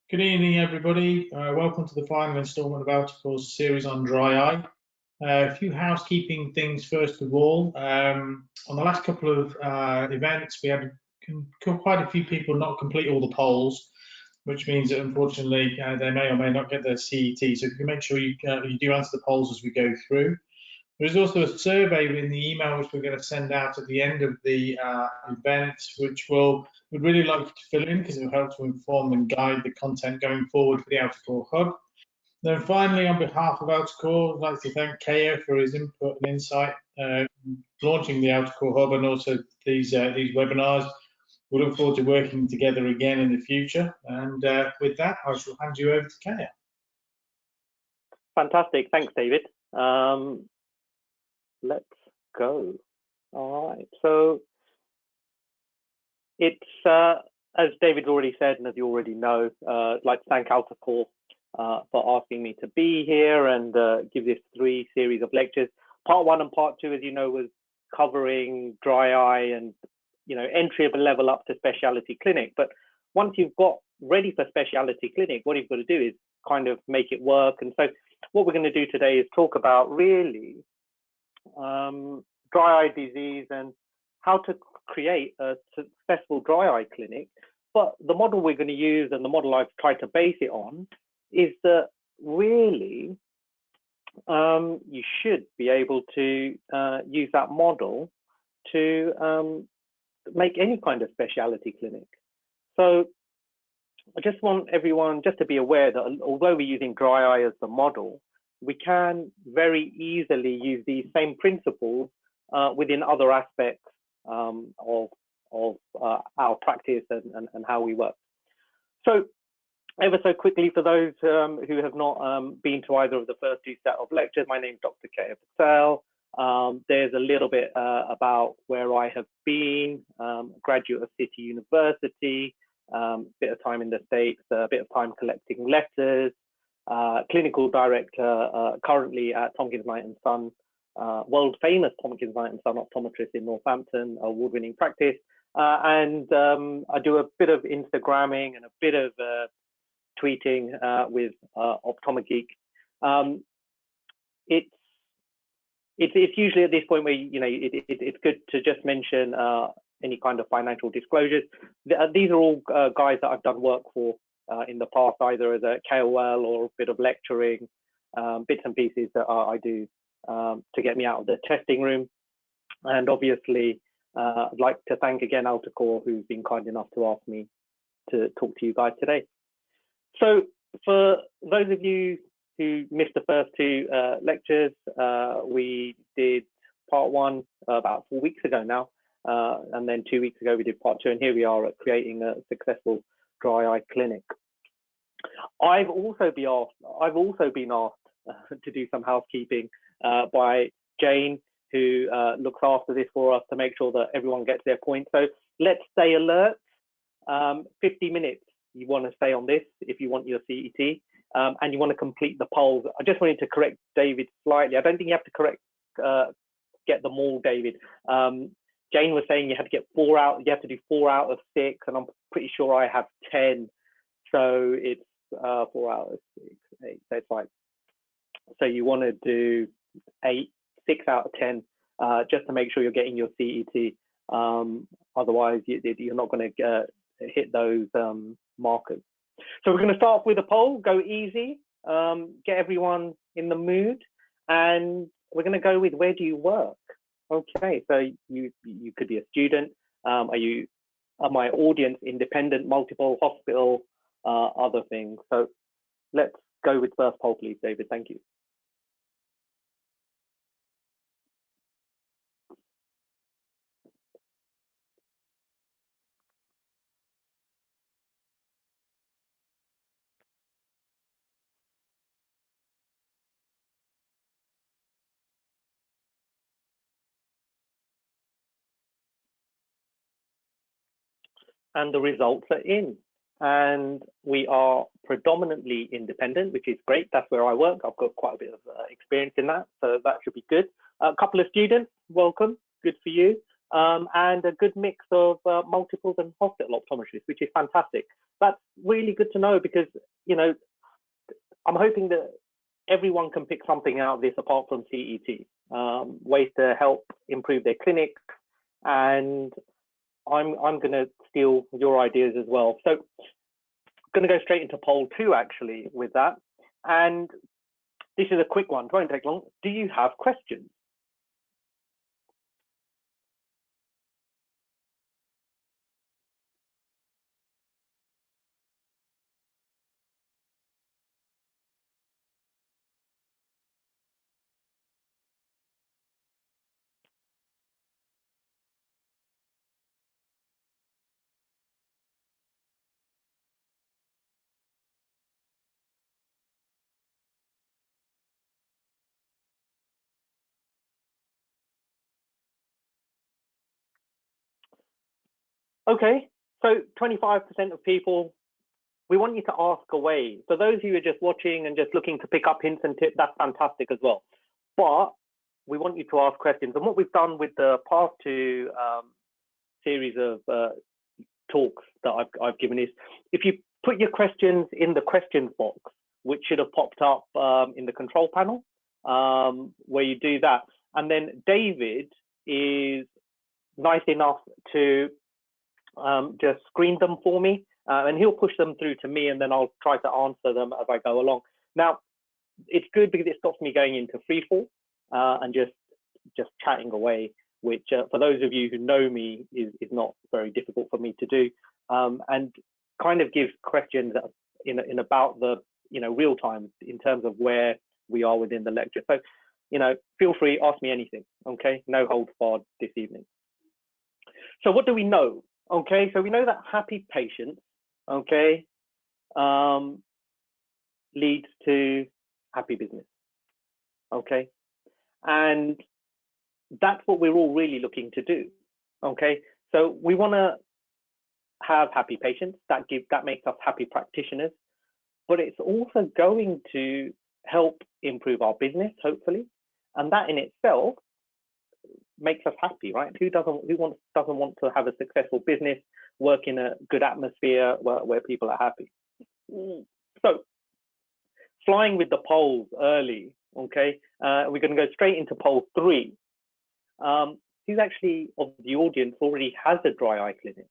Good evening, everybody. Welcome to the final instalment of Alticore's series on dry eye. A few housekeeping things first of all. On the last couple of events, we had quite a few people not complete all the polls, which means that unfortunately they may or may not get their CET. So if you can make sure you do answer the polls as we go through. There's also a survey in the email which we're going to send out at the end of the event, which we'd really like you to fill in because it will help to inform and guide the content going forward for the Alticore Hub. Then finally, on behalf of Alticore, I'd like to thank Keo for his input and insight launching the Alticore Hub and also these webinars. We look forward to working together again in the future. And with that, I shall hand you over to Keo. Fantastic. Thanks, David. Let's go. All right. So it's, as David already said, and as you already know, I'd like to thank Alticore for asking me to be here and give this 3 series of lectures. Part 1 and part 2, as you know, was covering dry eye and, entry level up to specialty clinic. But once you've got ready for specialty clinic, what you've got to do is kind of make it work. And so what we're going to do today is talk about really dry eye disease and how to create a successful dry eye clinic. But the model we're going to use and the model I've tried to base it on is that really you should be able to use that model to make any kind of specialty clinic. So I just want everyone just to be aware that although we're using dry eye as the model, we can very easily use these same principles within other aspects of our practice and how we work. So ever so quickly, for those who have not been to either of the first 2 set of lectures, my name is Dr. Keo Patel. There's a little bit about where I have been, graduate of City University, bit of time in the States, a bit of time collecting letters, clinical director currently at Tomkins Knight & Son, world famous Tomkins Knight & Son optometrist in Northampton, award-winning practice. And I do a bit of Instagramming and a bit of tweeting with Optomageek. It's usually at this point where it's good to just mention any kind of financial disclosures. These are all guys that I've done work for in the past, either as a KOL or a bit of lecturing, bits and pieces that I do to get me out of the testing room. And obviously, I'd like to thank again Alticore, who's been kind enough to ask me to talk to you guys today. So for those of you who missed the first 2 lectures, we did part 1 about 4 weeks ago now, and then 2 weeks ago we did part 2, and here we are at creating a successful dry eye clinic. I've also been asked to do some housekeeping by Jane, who looks after this for us to make sure that everyone gets their point. So let's stay alert. 50 minutes you want to stay on this if you want your CET, and you want to complete the polls. I just wanted to correct David slightly. I don't think you have to get them all, David. Jane was saying you have to get 4 out. You have to do 4 out of 6, and I'm pretty sure I have 10. So it's 4 out of 6, 8. So it's fine. So you want to do 6 out of 10, just to make sure you're getting your CET. Otherwise, you're not going to hit those markers. So we're going to start off with a poll. Go easy. Get everyone in the mood, and we're going to go with, where do you work? Okay, so you could be a student. Are my audience independent, multiple, hospital, other things? So let's go with first poll, please, David. Thank you. And the results are in. And we are predominantly independent, which is great. That's where I work. I've got quite a bit of experience in that, so that should be good. A couple of students, welcome. Good for you. and a good mix of multiples and hospital optometrists, which is fantastic. That's really good to know because, you know, I'm hoping that everyone can pick something out of this apart from CET, ways to help improve their clinics. And I'm going to steal your ideas as well. So I'm going to go straight into poll 2 actually with that. And this is a quick one, it won't take long. Do you have questions? Okay, so 25% of people, we want you to ask away. For those of you who are just watching and just looking to pick up hints and tips, that's fantastic as well. But we want you to ask questions. And what we've done with the past 2 series of talks that I've given is, if you put your questions in the questions box, which should have popped up in the control panel, where you do that. And then David is nice enough to just screen them for me, and he'll push them through to me, and then I'll try to answer them as I go along. Now, it's good because it stops me going into freefall and just chatting away, which for those of you who know me is not very difficult for me to do, and kind of gives questions in about the real time in terms of where we are within the lecture. So, feel free, ask me anything. Okay, no holds barred this evening. So what do we know? Okay, so we know that happy patients, okay, leads to happy business, okay, and that's what we're all really looking to do, okay. So we want to have happy patients, that makes us happy practitioners, but it's also going to help improve our business, hopefully, and that in itself makes us happy, right? Who doesn't want to have a successful business, work in a good atmosphere where people are happy? So, flying with the polls early, okay? We're going to go straight into poll 3. Who actually of the audience already has a dry eye clinic?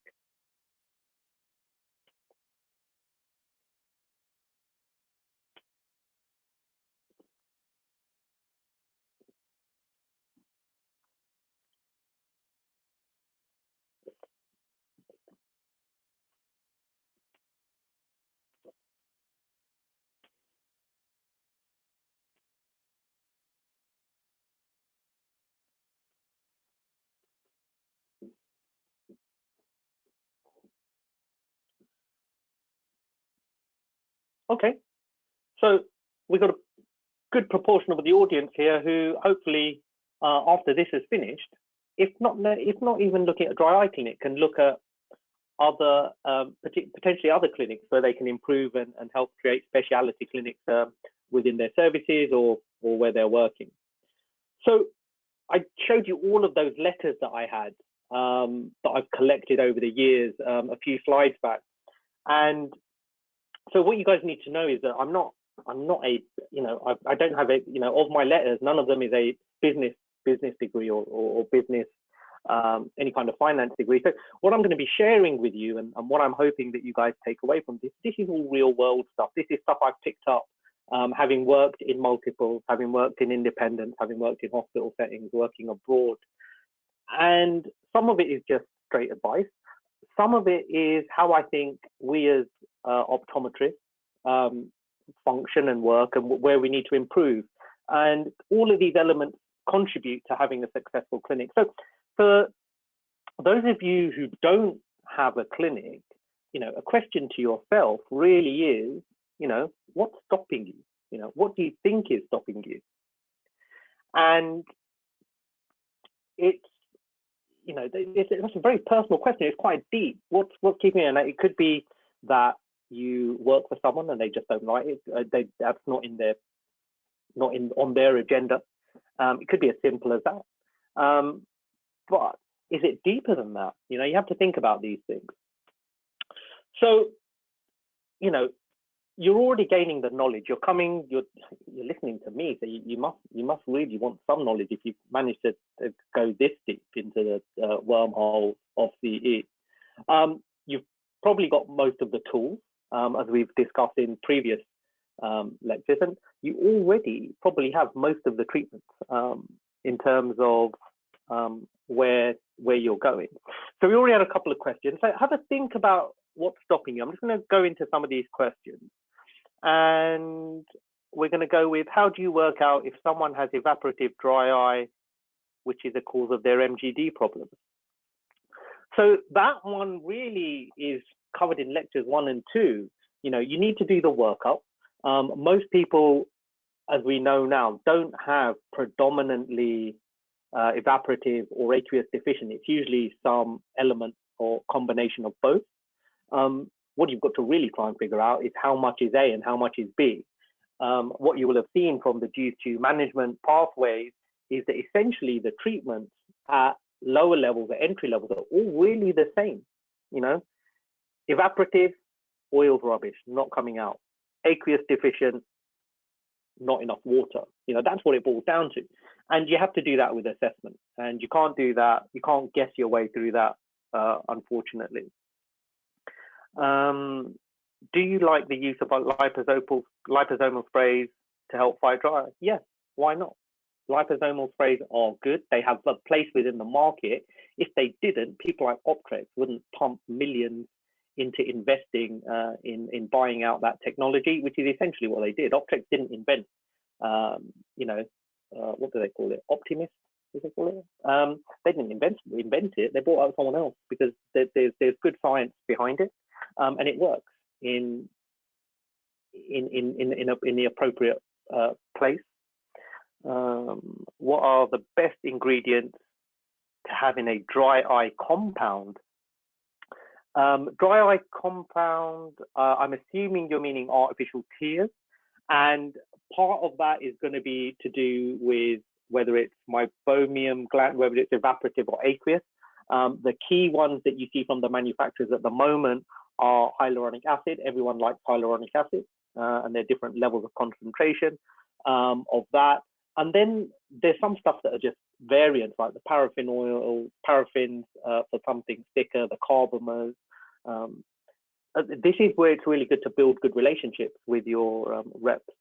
Okay, so we've got a good proportion of the audience here who hopefully, after this is finished, if not even looking at a dry eye clinic, can look at other potentially other clinics where they can improve and help create specialty clinics within their services or where they're working. So I showed you all of those letters that I had that I've collected over the years, a few slides back. And so what you guys need to know is that I'm not a, I don't have a, of my letters, none of them is a business degree or business, any kind of finance degree. So what I'm going to be sharing with you and what I'm hoping that you guys take away from this is all real world stuff. This is stuff I've picked up, having worked in multiples, having worked in independence, having worked in hospital settings, working abroad. And some of it is just straight advice. Some of it is how I think we as optometrists function and work and where we need to improve. And all of these elements contribute to having a successful clinic. So for those of you who don't have a clinic, a question to yourself really is, what's stopping you? What do you think is stopping you? And it's a very personal question. It's quite deep. What's keeping you? And it could be that you work for someone and they just don't like it. That's not on their agenda. It could be as simple as that. But Is it deeper than that? You know, you have to think about these things. So, you know, you're already gaining the knowledge. You're listening to me, so you must really want some knowledge if you manage to go this deep into the wormhole of CE. You've probably got most of the tools, as we've discussed in previous lectures, and you already probably have most of the treatments in terms of where you're going. So we already had a couple of questions. So have a think about what's stopping you. I'm just going to go into some of these questions, and we're going to go with, how do you work out if someone has evaporative dry eye, which is a cause of their MGD problems? So that one really is covered in lectures 1 and 2. You know, you need to do the workup. Most people, as we know now, don't have predominantly evaporative or aqueous deficient. It's usually some element or combination of both. What you've got to really try and figure out is how much is A and how much is B. What you will have seen from the G2 management pathways is that essentially the treatments at lower levels, at entry levels, are all really the same. You know, evaporative, oil's rubbish, not coming out. Aqueous deficient, not enough water. You know, that's what it boils down to. And you have to do that with assessment. And you can't do that. You can't guess your way through that, unfortunately. Do you like the use of liposomal sprays to help fight dry eye? Yes, why not? Liposomal sprays are good. They have a place within the market. If they didn't, people like Optrex wouldn't pump millions into investing in buying out that technology, which is essentially what they did. Optrex didn't invent, you know, what do they call it? Optimist, do they call it? They didn't invent it. They bought out someone else because there's good science behind it, and it works in the appropriate place. What are the best ingredients to have in a dry eye compound? Dry eye compound, I'm assuming you're meaning artificial tears, and part of that is going to be to do with whether it's meibomian gland, whether it's evaporative or aqueous. The key ones that you see from the manufacturers at the moment are hyaluronic acid. Everyone likes hyaluronic acid, and there are different levels of concentration of that. And then there's some stuff that are just variants, like the paraffin oil, paraffins for something thicker, the carbamers. This is where it's really good to build good relationships with your reps,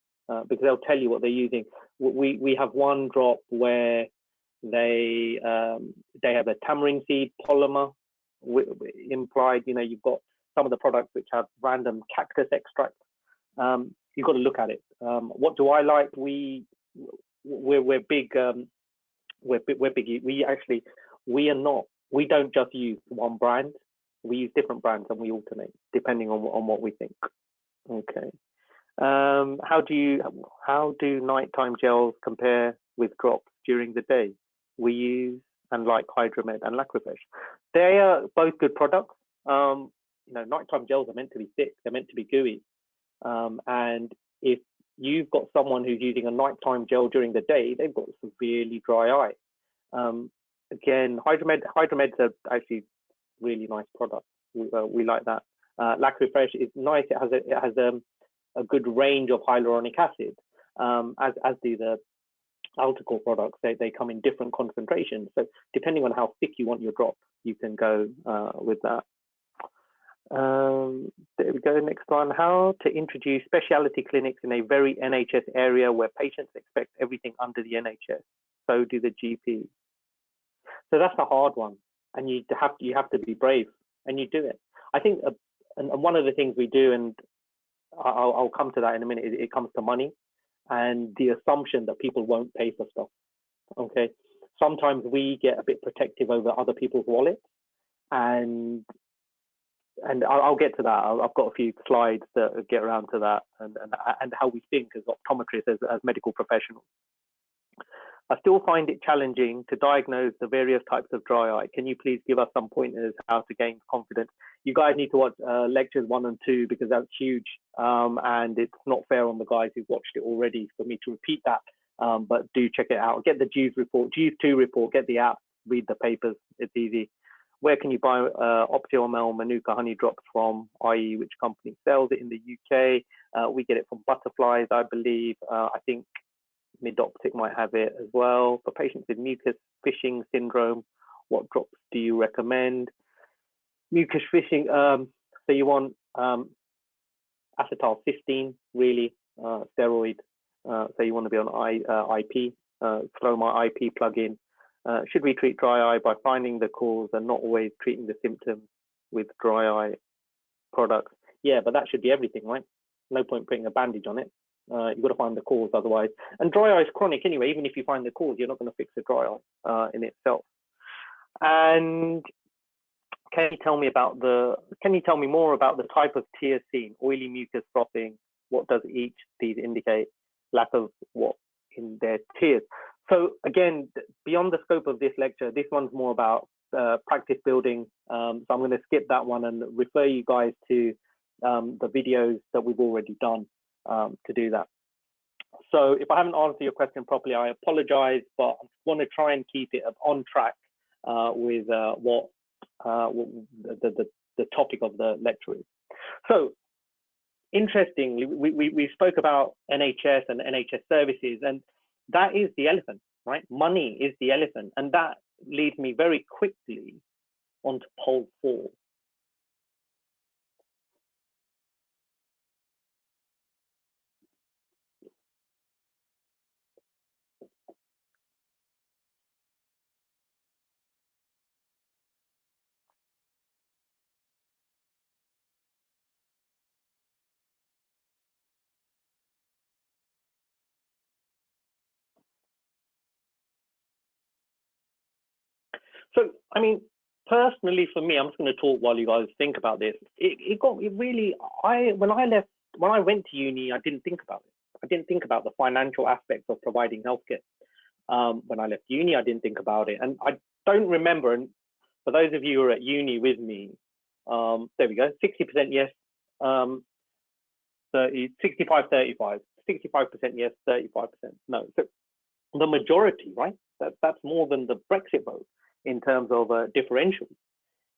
because they'll tell you what they're using. We have one drop where they have a tamarind seed polymer implied. You know, you've got some of the products which have random cactus extract. You've got to look at it. What do I like? We're big. We're big. We don't just use one brand. We use different brands and we alternate depending on what we think. Okay. How do nighttime gels compare with drops during the day? We use and like Hydromed and Lacrofresh. They are both good products. You know, nighttime gels are meant to be thick. They're meant to be gooey. And if you've got someone who's using a nighttime gel during the day, they've got severely dry eye. Again, Hydromed's are actually really nice product. We like that. Lacrofresh is nice. It has a good range of hyaluronic acid, as do the Alticor products. They come in different concentrations. So depending on how thick you want your drop, you can go with that. There we go. Next one. How to introduce specialty clinics in a very NHS area where patients expect everything under the NHS. So do the GPs. So that's a hard one, and you have to be brave, and you do it. I think, and one of the things we do, and I'll come to that in a minute, it comes to money and the assumption that people won't pay for stuff. Okay, sometimes we get a bit protective over other people's wallets, and I'll get to that. I've got a few slides that get around to that, and how we think as optometrists, as medical professionals. I still find it challenging to diagnose the various types of dry eye. Can you please give us some pointers how to gain confidence? You guys need to watch lectures 1 and 2 because that's huge, and it's not fair on the guys who've watched it already for me to repeat that. But do check it out. Get the JEWS report, JEWS 2 report, get the app, read the papers. It's easy. Where can you buy Optiomel Manuka honey drops from, i.e. which company sells it in the UK? We get it from Butterflies, I believe. I think Midoptic might have it as well. For patients with mucus fishing syndrome, what drops do you recommend? Mucus fishing, so you want acetylcysteine, really, steroid. So you want to be on IP, throw my IP plug-in. Should we treat dry eye by finding the cause and not always treating the symptoms with dry eye products? Yeah, but that should be everything, right? No point putting a bandage on it. You've got to find the cause otherwise. And dry eye is chronic anyway. Even if you find the cause, you're not going to fix the dry eye in itself. And can you tell me more about the type of tears seen? Oily mucus frothing. What does each these indicate? Lack of what in their tears? So again, beyond the scope of this lecture, this one's more about practice building. So I'm going to skip that one and refer you guys to the videos that we've already done to do that. So if I haven't answered your question properly, I apologize, but I want to try and keep it on track with what the topic of the lecture is. So interestingly, we spoke about NHS and NHS services, and that is the elephant, right? Money is the elephant. And that leads me very quickly onto poll 4. So, I mean, personally for me, I'm just going to talk while you guys think about this. When I went to uni, I didn't think about it. I didn't think about the financial aspects of providing healthcare. When I left uni, I didn't think about it. And I don't remember, and for those of you who are at uni with me, there we go, 60% yes, 65, 35, 65% yes, 35% no. So the majority, right? That's more than the Brexit vote in terms of differentials.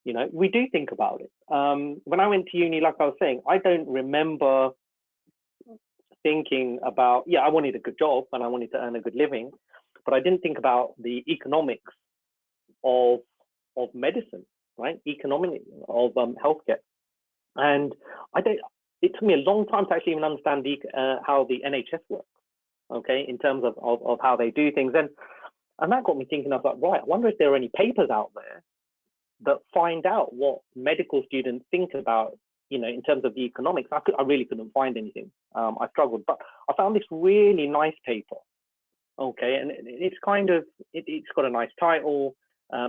You know, we do think about it. When I went to uni, like I was saying, I don't remember thinking about, yeah, I wanted a good job and I wanted to earn a good living, but I didn't think about the economics of medicine, right? Economic of healthcare. And it took me a long time to actually even understand how the NHS works, okay, in terms of how they do things. And that got me thinking. I was like, right, I wonder if there are any papers out there that find out what medical students think about, you know, in terms of the economics. I really couldn't find anything. I struggled, but I found this really nice paper. Okay, and it's kind of, it's got a nice title,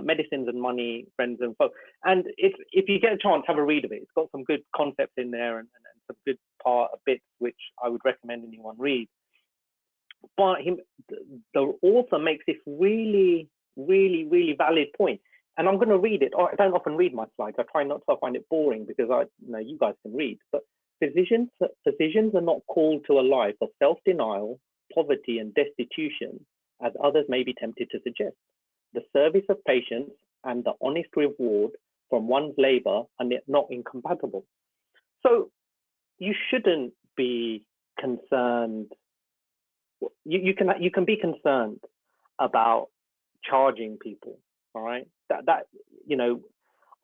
Medicines and Money, Friends and Foes. And if you get a chance, have a read of it. It's got some good concepts in there and some good bits which I would recommend anyone read. But the author makes this really, really, really valid point. And I'm going to read it. I don't often read my slides. I try not to. I find it boring because you guys can read. But physicians are not called to a life of self-denial, poverty, and destitution, as others may be tempted to suggest. The service of patients and the honest reward from one's labor are not incompatible. So you shouldn't be concerned. You can be concerned about charging people. All right, that you know,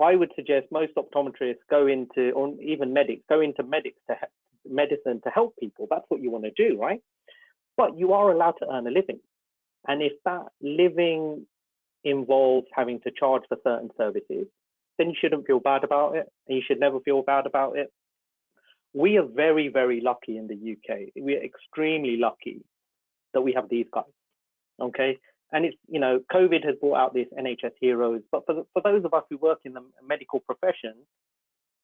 I would suggest most optometrists go into, or even medics, go into medicine to help people. That's what you want to do, right? But you are allowed to earn a living, and if that living involves having to charge for certain services, then you shouldn't feel bad about it, and you should never feel bad about it. We are very, very lucky in the UK. We are extremely lucky that we have these guys. Okay. And it's, you know, COVID has brought out these NHS heroes, but for those of us who work in the medical profession,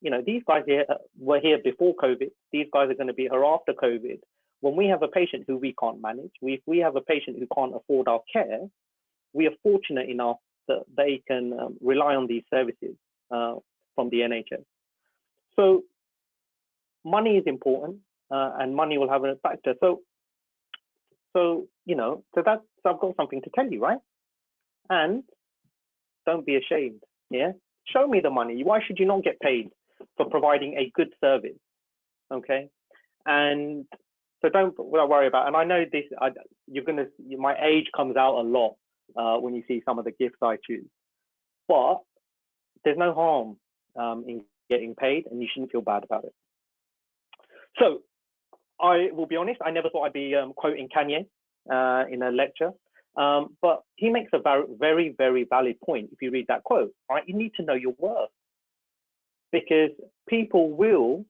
you know, these guys here were here before COVID. These guys are going to be here after COVID. When we have a patient who we can't manage, if we have a patient who can't afford our care, we are fortunate enough that they can rely on these services from the NHS. So money is important, and money will have a factor. So you know, so I've got something to tell you, right? And Don't be ashamed. Yeah, show me the money. Why should you not get paid for providing a good service? Okay, and so don't worry about it. And I know this. My age comes out a lot when you see some of the gifts I choose, but there's no harm in getting paid, and you shouldn't feel bad about it. So I will be honest, I never thought I'd be quoting Kanye in a lecture, but he makes a very, very valid point. If you read that quote, right, you need to know your worth, because people will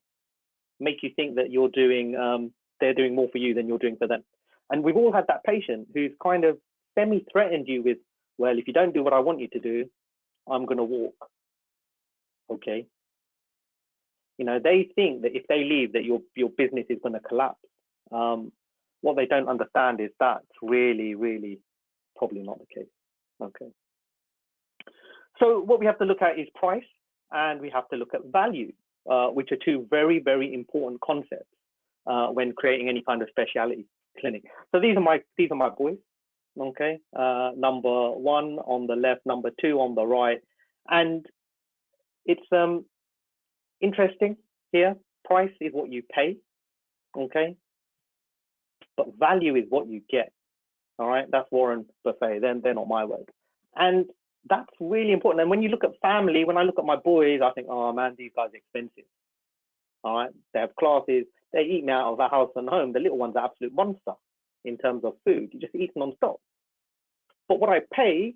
make you think that you're doing, they're doing more for you than you're doing for them. And we've all had that patient who's kind of semi-threatened you with, well, if you don't do what I want you to do, I'm going to walk. Okay. You know, they think that if they leave, that your business is going to collapse. What they don't understand is that's really, really probably not the case. Okay. So what we have to look at is price, and we have to look at value, which are two very, very important concepts when creating any kind of specialty clinic. So these are my boys. Okay, number 1 on the left, number 2 on the right, and it's interesting here. Price is what you pay, okay, but value is what you get. All right, that's Warren Buffett. They're not my words, and that's really important. And when you look at family, when I look at my boys, I think, oh man, these guys are expensive. All right, they have classes, they eat me out of the house and home. The little one's an absolute monster in terms of food. You just eat non-stop. But what I pay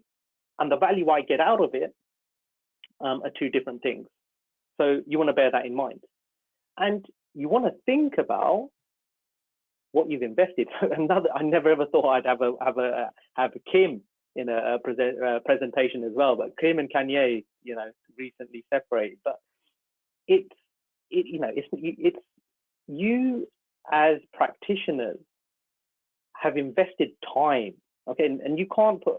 and the value I get out of it are two different things. So you want to bear that in mind. And you want to think about what you've invested. I never ever thought I'd have Kim in a presentation as well, but Kim and Kanye, you know, recently separated. But it's you as practitioners have invested time. Okay, and you can't put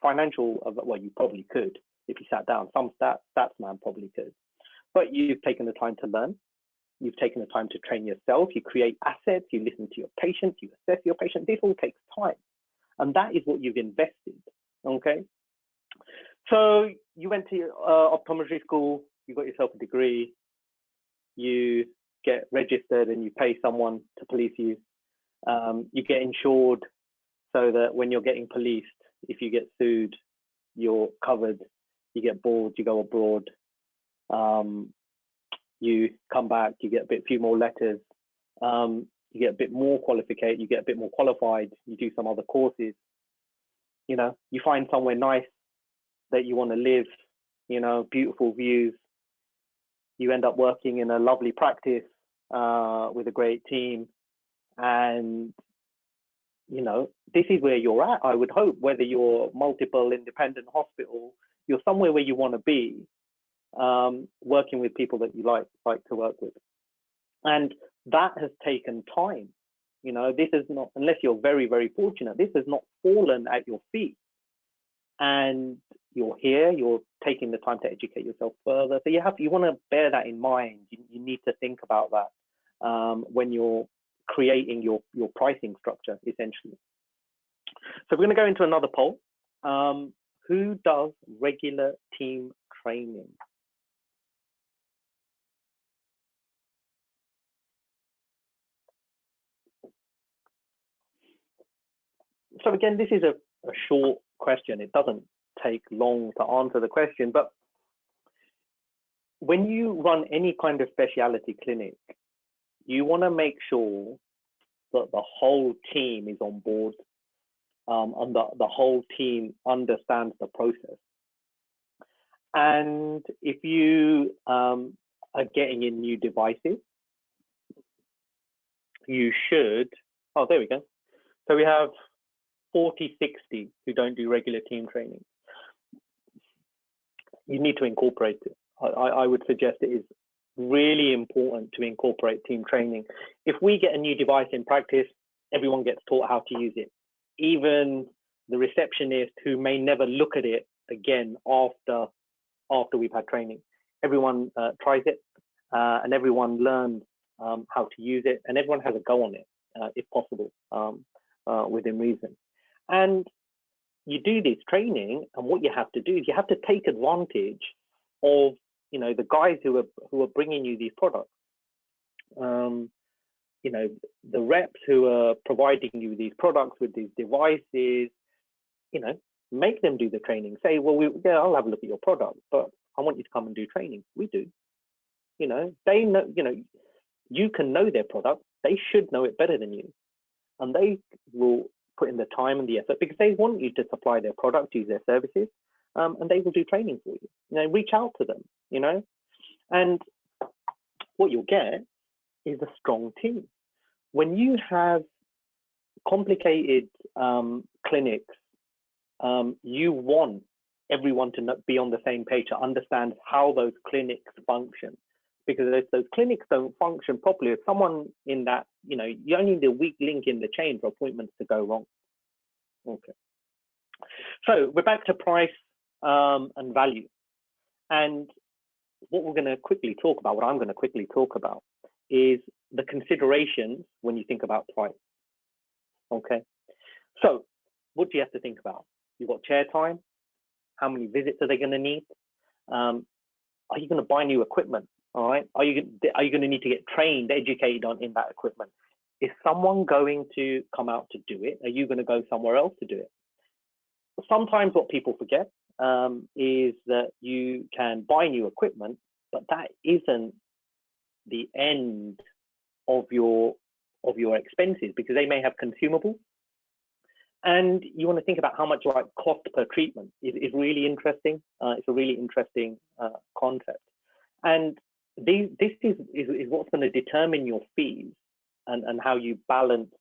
financial, well, you probably could if you sat down. Some stats man probably could, but you've taken the time to learn. You've taken the time to train yourself. You create assets. You listen to your patients. You assess your patient. This all takes time, and that is what you've invested. Okay, so you went to optometry school. You got yourself a degree. You get registered, and you pay someone to police you. You get insured, so that when you're getting policed, if you get sued, you're covered. You get bored, you go abroad. You come back, you get a few more letters. You get a bit more qualified, you get a bit more qualified. You do some other courses. You know, you find somewhere nice that you want to live. You know, beautiful views. You end up working in a lovely practice with a great team, and you know, this is where you're at, I would hope, whether you're multiple independent hospital, you're somewhere where you want to be, working with people that you like to work with. And that has taken time. You know, this is not, unless you're very, very fortunate, this has not fallen at your feet. And you're here, you're taking the time to educate yourself further. So you want to bear that in mind. You need to think about that when you're creating your pricing structure, essentially. So we're going to go into another poll. Who does regular team training? So again, this is a short question. It doesn't take long to answer the question, but when you run any kind of specialty clinic, you want to make sure that the whole team is on board, and the whole team understands the process. And if you are getting in new devices, you should, oh, there we go. So we have 40-60 who don't do regular team training. You need to incorporate it. I would suggest it is really important to incorporate team training. If we get a new device in practice, everyone gets taught how to use it. Even the receptionist who may never look at it again after we've had training. Everyone tries it, and everyone learns how to use it, and everyone has a go on it, if possible, within reason. And you do this training, and what you have to do is you have to take advantage of, you know, the guys who are bringing you these products. You know, the reps who are providing you these products with these devices, you know, make them do the training. Say, well, yeah, I'll have a look at your product, but I want you to come and do training. We do. You know, they know, you know, you can know their product. They should know it better than you. And they will put in the time and the effort because they want you to supply their product, use their services, and they will do training for you. You know, reach out to them, you know, and what you'll get is a strong team. When you have complicated clinics, you want everyone to be on the same page, to understand how those clinics function. Because if those clinics don't function properly, if someone in that, you know, you only need a weak link in the chain for appointments to go wrong. Okay. So we're back to price and value. And what we're going to quickly talk about, what I'm going to quickly talk about, is the considerations when you think about price. Okay. So what do you have to think about? You've got chair time. How many visits are they going to need? Are you going to buy new equipment? All right. Are you going to need to get trained, educated on in that equipment? Is someone going to come out to do it? Are you going to go somewhere else to do it? Sometimes what people forget is that you can buy new equipment, but that isn't the end of your expenses, because they may have consumables. And you want to think about how much like cost per treatment is really interesting. It's a really interesting concept. And this is what's going to determine your fees and how you balance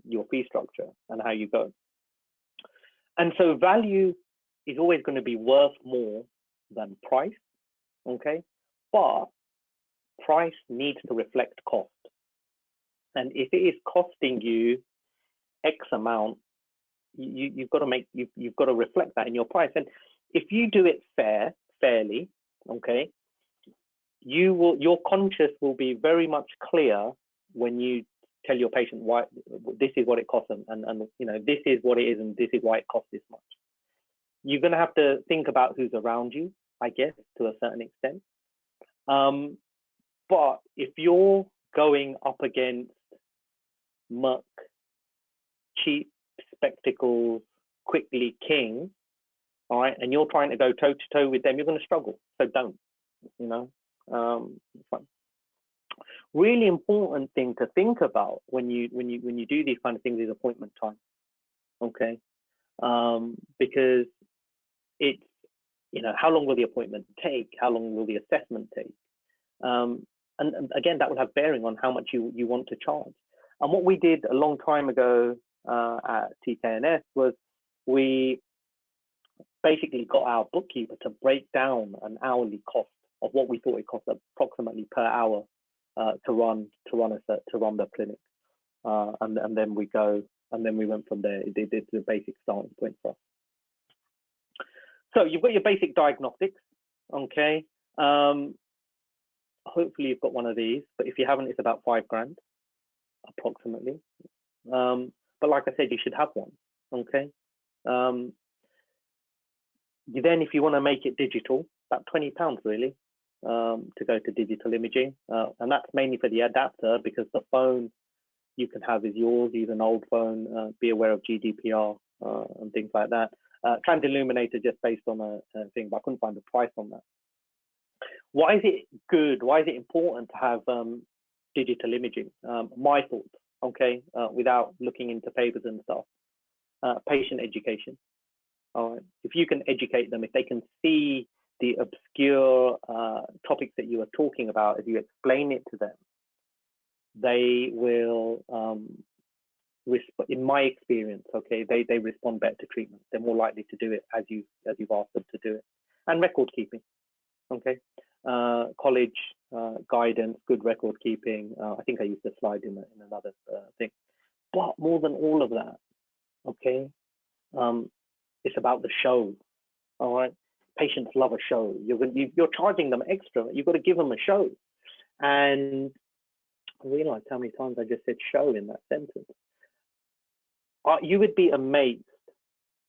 your fee structure and how you go. And so value is always going to be worth more than price, okay? But price needs to reflect cost. And if it is costing you X amount, you've got to reflect that in your price. And if you do it fairly, okay, your conscience will be very much clear when you tell your patient why this is what it costs and you know, this is what it is and this is why it costs this much. You're going to have to think about who's around you, I guess, to a certain extent. But if you're going up against Merck, cheap spectacles, quickly king, all right, and you're trying to go toe to toe with them, you're going to struggle. So don't, you know. Really important thing to think about when you do these kind of things is appointment time, okay? Because it's, you know, how long will the appointment take? How long will the assessment take? And again, that will have bearing on how much you want to charge. And what we did a long time ago at TKNS was we basically got our bookkeeper to break down an hourly cost of what we thought it cost approximately per hour to run the clinic, and then we went from there. They did the basic starting point for us. So you've got your basic diagnostics, okay. Hopefully you've got one of these, but if you haven't, it's about $5,000 approximately. But like I said, you should have one, okay. Then if you want to make it digital, about £20 really, to go to digital imaging, and that's mainly for the adapter, because the phone you can have is yours. Use an old phone. Be aware of GDPR and things like that. Transilluminator just based on a thing, but I couldn't find the price on that. Why is it good? Why is it important to have digital imaging? My thoughts, okay, without looking into papers and stuff. Patient education. All right. If you can educate them, if they can see the obscure topics that you are talking about, if you explain it to them, they will, in my experience, okay, they respond better to treatment. They're more likely to do it as you've asked them to do it. And record keeping, okay. College guidance, good record keeping. I think I used a slide in another thing. But more than all of that, okay, it's about the show. All right, patients love a show. You're charging them extra. You've got to give them a show. And I realized how many times I just said show in that sentence. You would be amazed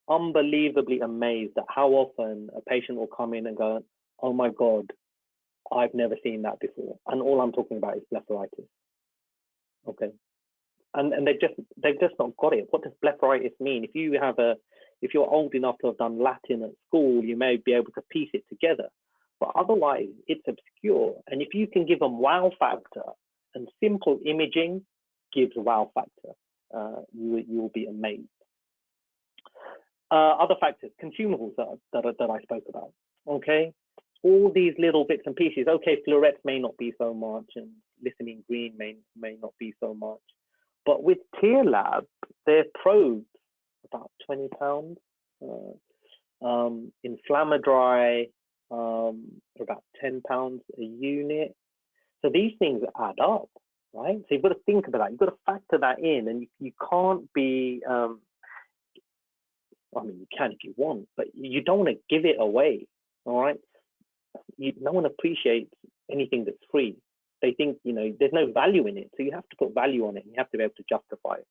unbelievably amazed at how often a patient will come in and go, "Oh my God, I've never seen that before." And all I'm talking about is blepharitis. Okay. And they've just not got it. What does blepharitis mean? If you're old enough to have done Latin at school, you may be able to piece it together. But otherwise, it's obscure. And if you can give them wow factor, and simple imaging gives wow factor, you will be amazed. Other factors, consumables that I spoke about. Okay, all these little bits and pieces. Okay, fluorettes may not be so much, and listening green may not be so much. But with Tearlab, their probes about £20. Inflamadry about £10 a unit. So these things add up, right? So you've got to think about that. You've got to factor that in, and you can't be. I mean, you can if you want, but you don't want to give it away. All right. No one appreciates anything that's free. They think, there's no value in it. So you have to put value on it. And you have to be able to justify it.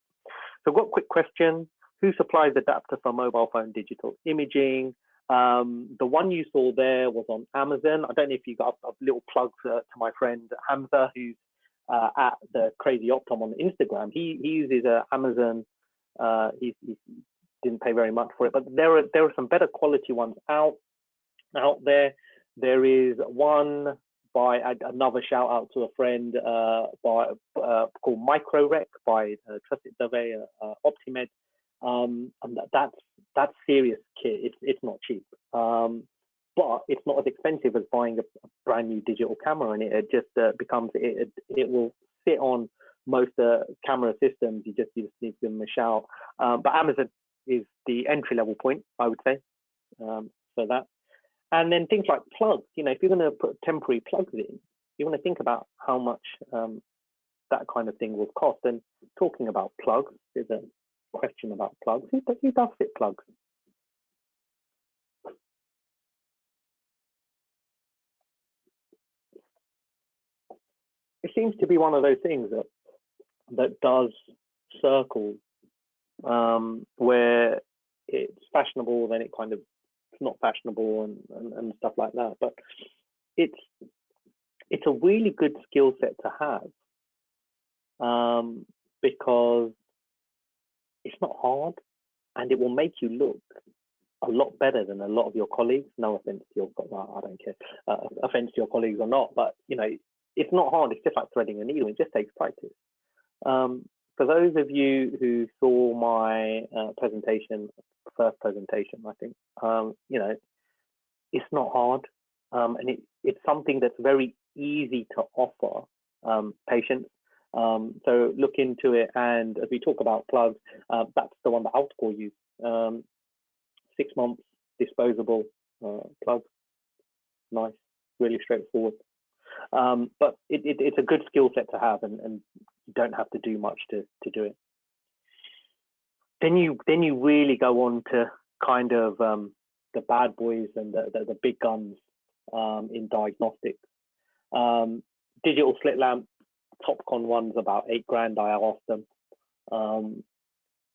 So I've got a quick question. Who supplies adapter for mobile phone digital imaging? The one you saw there was on Amazon. I don't know if you got a little plug to my friend Hamza, who's at the Crazy Optom on Instagram. He uses Amazon. He didn't pay very much for it, but there are some better quality ones out there. There is one by another shout out to a friend called MicroRec by Trusted Dave Optimed, and that's serious kit. It's not cheap, but it's not as expensive as buying a brand new digital camera, and it just becomes it will sit on most camera systems. You just need to give them a shout. But Amazon is the entry level point, I would say, for that. And then things like plugs, if you're going to put temporary plugs in, you want to think about how much that kind of thing will cost. And talking about plugs, there's a question about plugs. Who does fit plugs? It seems to be one of those things that does circles, where it's fashionable, then it's not fashionable and stuff like that. But it's a really good skill set to have, because it's not hard, and it will make you look a lot better than a lot of your colleagues. No offense to I don't care, offense to your colleagues or not, but it's not hard. It's just like threading a needle. It just takes practice. For those of you who saw my first presentation, I think, it's not hard, and it's something that's very easy to offer patients. So look into it, and as we talk about plugs, that's the one that Altcore used. 6 months disposable plug, nice, really straightforward. But it's a good skill set to have, and you don't have to do much to do it. Then you really go on to kind of the bad boys and the big guns in diagnostics. Digital slit lamp, Topcon one's about £8,000. I asked them.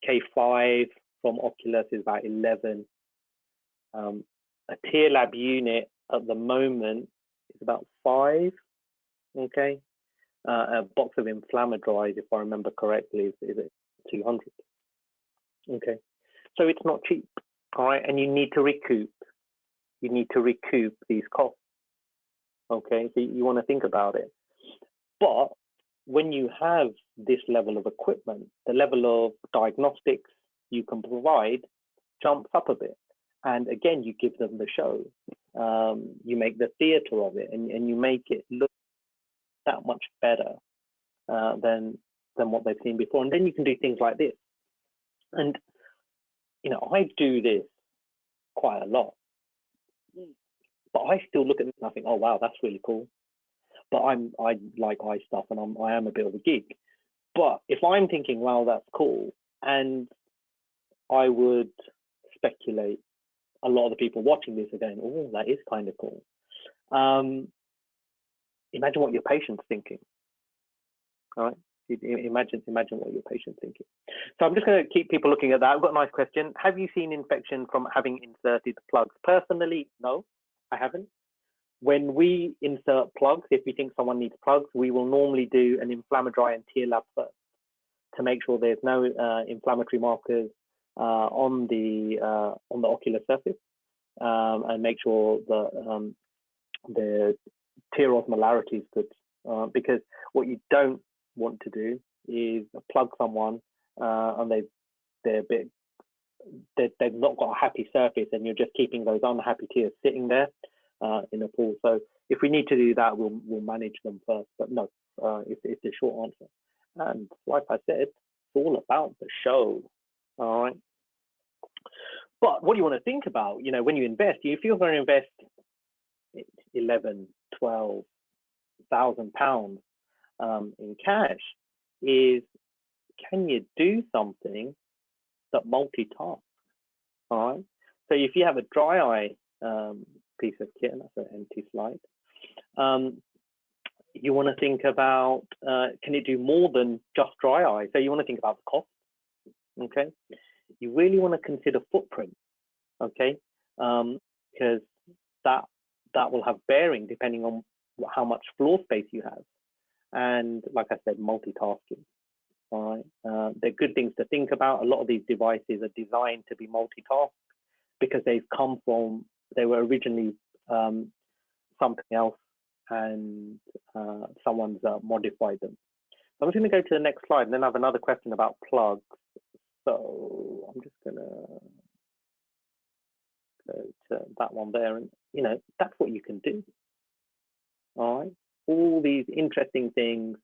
K5 from Oculus is about 11. A Tearlab unit at the moment is about 5. Okay. A box of Inflamadry, if I remember correctly, is at 200. Okay. So it's not cheap. All right. And you need to recoup. You need to recoup these costs. Okay. So you want to think about it. But when you have this level of equipment, the level of diagnostics you can provide jumps up a bit. And again, you give them the show. You make the theater of it, and you make it look that much better than what they've seen before. And then you can do things like this. And I do this quite a lot, but I still look at this and I think, oh wow, that's really cool. But I like eye stuff, and I am a bit of a geek. But if I'm thinking, wow, that's cool, and I would speculate a lot of the people watching this are going, oh, that is kind of cool. Imagine what your patient's thinking. All right. Imagine what your patient's thinking. So I'm just going to keep people looking at that. I've got a nice question. Have you seen infection from having inserted plugs? Personally, no, I haven't. When we insert plugs, if we think someone needs plugs, we will normally do an Inflammadry and tear lab first to make sure there's no inflammatory markers on the ocular surface, and make sure that the tear osmolarity is good. Because what you don't want to do is plug someone and they've not got a happy surface, and you're just keeping those unhappy tears sitting there in a pool. So if we need to do that, we'll manage them first. But no, it's the short answer. And like I said, it's all about the show. All right. But what do you want to think about? You know, when you invest, if you're going to invest 11, 12,000 pounds in cash, is can you do something that multitasks? All right. So if you have a dry eye piece of kit, and that's an empty slide, you want to think about can it do more than just dry eye? So you want to think about the cost. Okay. You really want to consider footprint. Okay, because that will have bearing depending on how much floor space you have. And like I said, multitasking. All right, they're good things to think about. A lot of these devices are designed to be multitask because they were originally something else, and someone's modified them. I'm just going to go to the next slide, and then I have another question about plugs. So I'm just going to go to that one there, and that's what you can do. All right, all these interesting things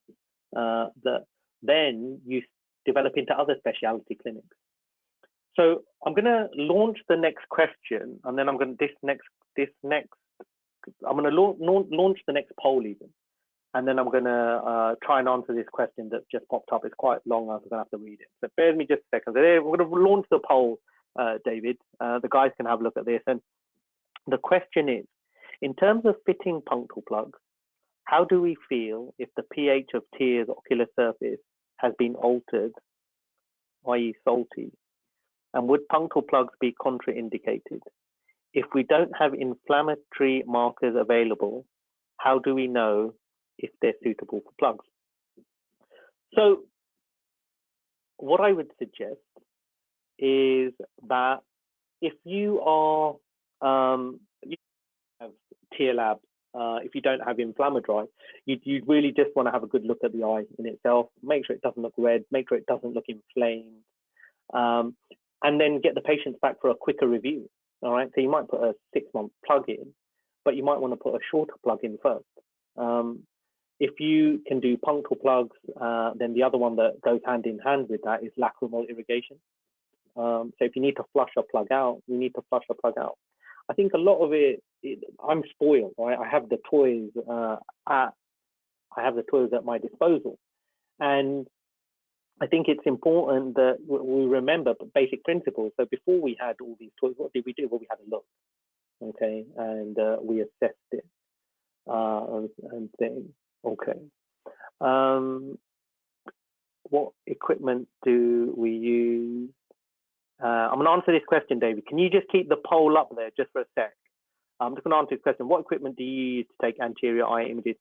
that then you develop into other specialty clinics. So I'm going to launch the next question, and then I'm going to I'm going to launch the next poll even, and then I'm going to try and answer this question that just popped up. It's quite long. I'm going to have to read it. So bear with me just a second. So we're going to launch the poll, David. The guys can have a look at this. And the question is, in terms of fitting punctal plugs, how do we feel if the pH of tear's ocular surface has been altered, i.e. salty? And would punctal plugs be contraindicated? If we don't have inflammatory markers available, how do we know if they're suitable for plugs? So what I would suggest is that if you are you have tear labs, if you don't have Inflammadry, you really just want to have a good look at the eye in itself, make sure it doesn't look red, make sure it doesn't look inflamed, and then get the patients back for a quicker review. All right, so you might put a 6-month plug in, but you might want to put a shorter plug in first. If you can do punctal plugs, then the other one that goes hand in hand with that is lacrimal irrigation. So if you need to flush a plug out, you need to flush a plug out. I think a lot of it I'm spoiled, right? I have the toys at my disposal, and I think it's important that we remember basic principles. So before we had all these toys, what did we do? Well, we had a look, okay, and we assessed it and things. Okay. What equipment do we use? I'm going to answer this question, David. Can you just keep the poll up there just for a sec? I'm just going to answer this question. What equipment do you use to take anterior eye images?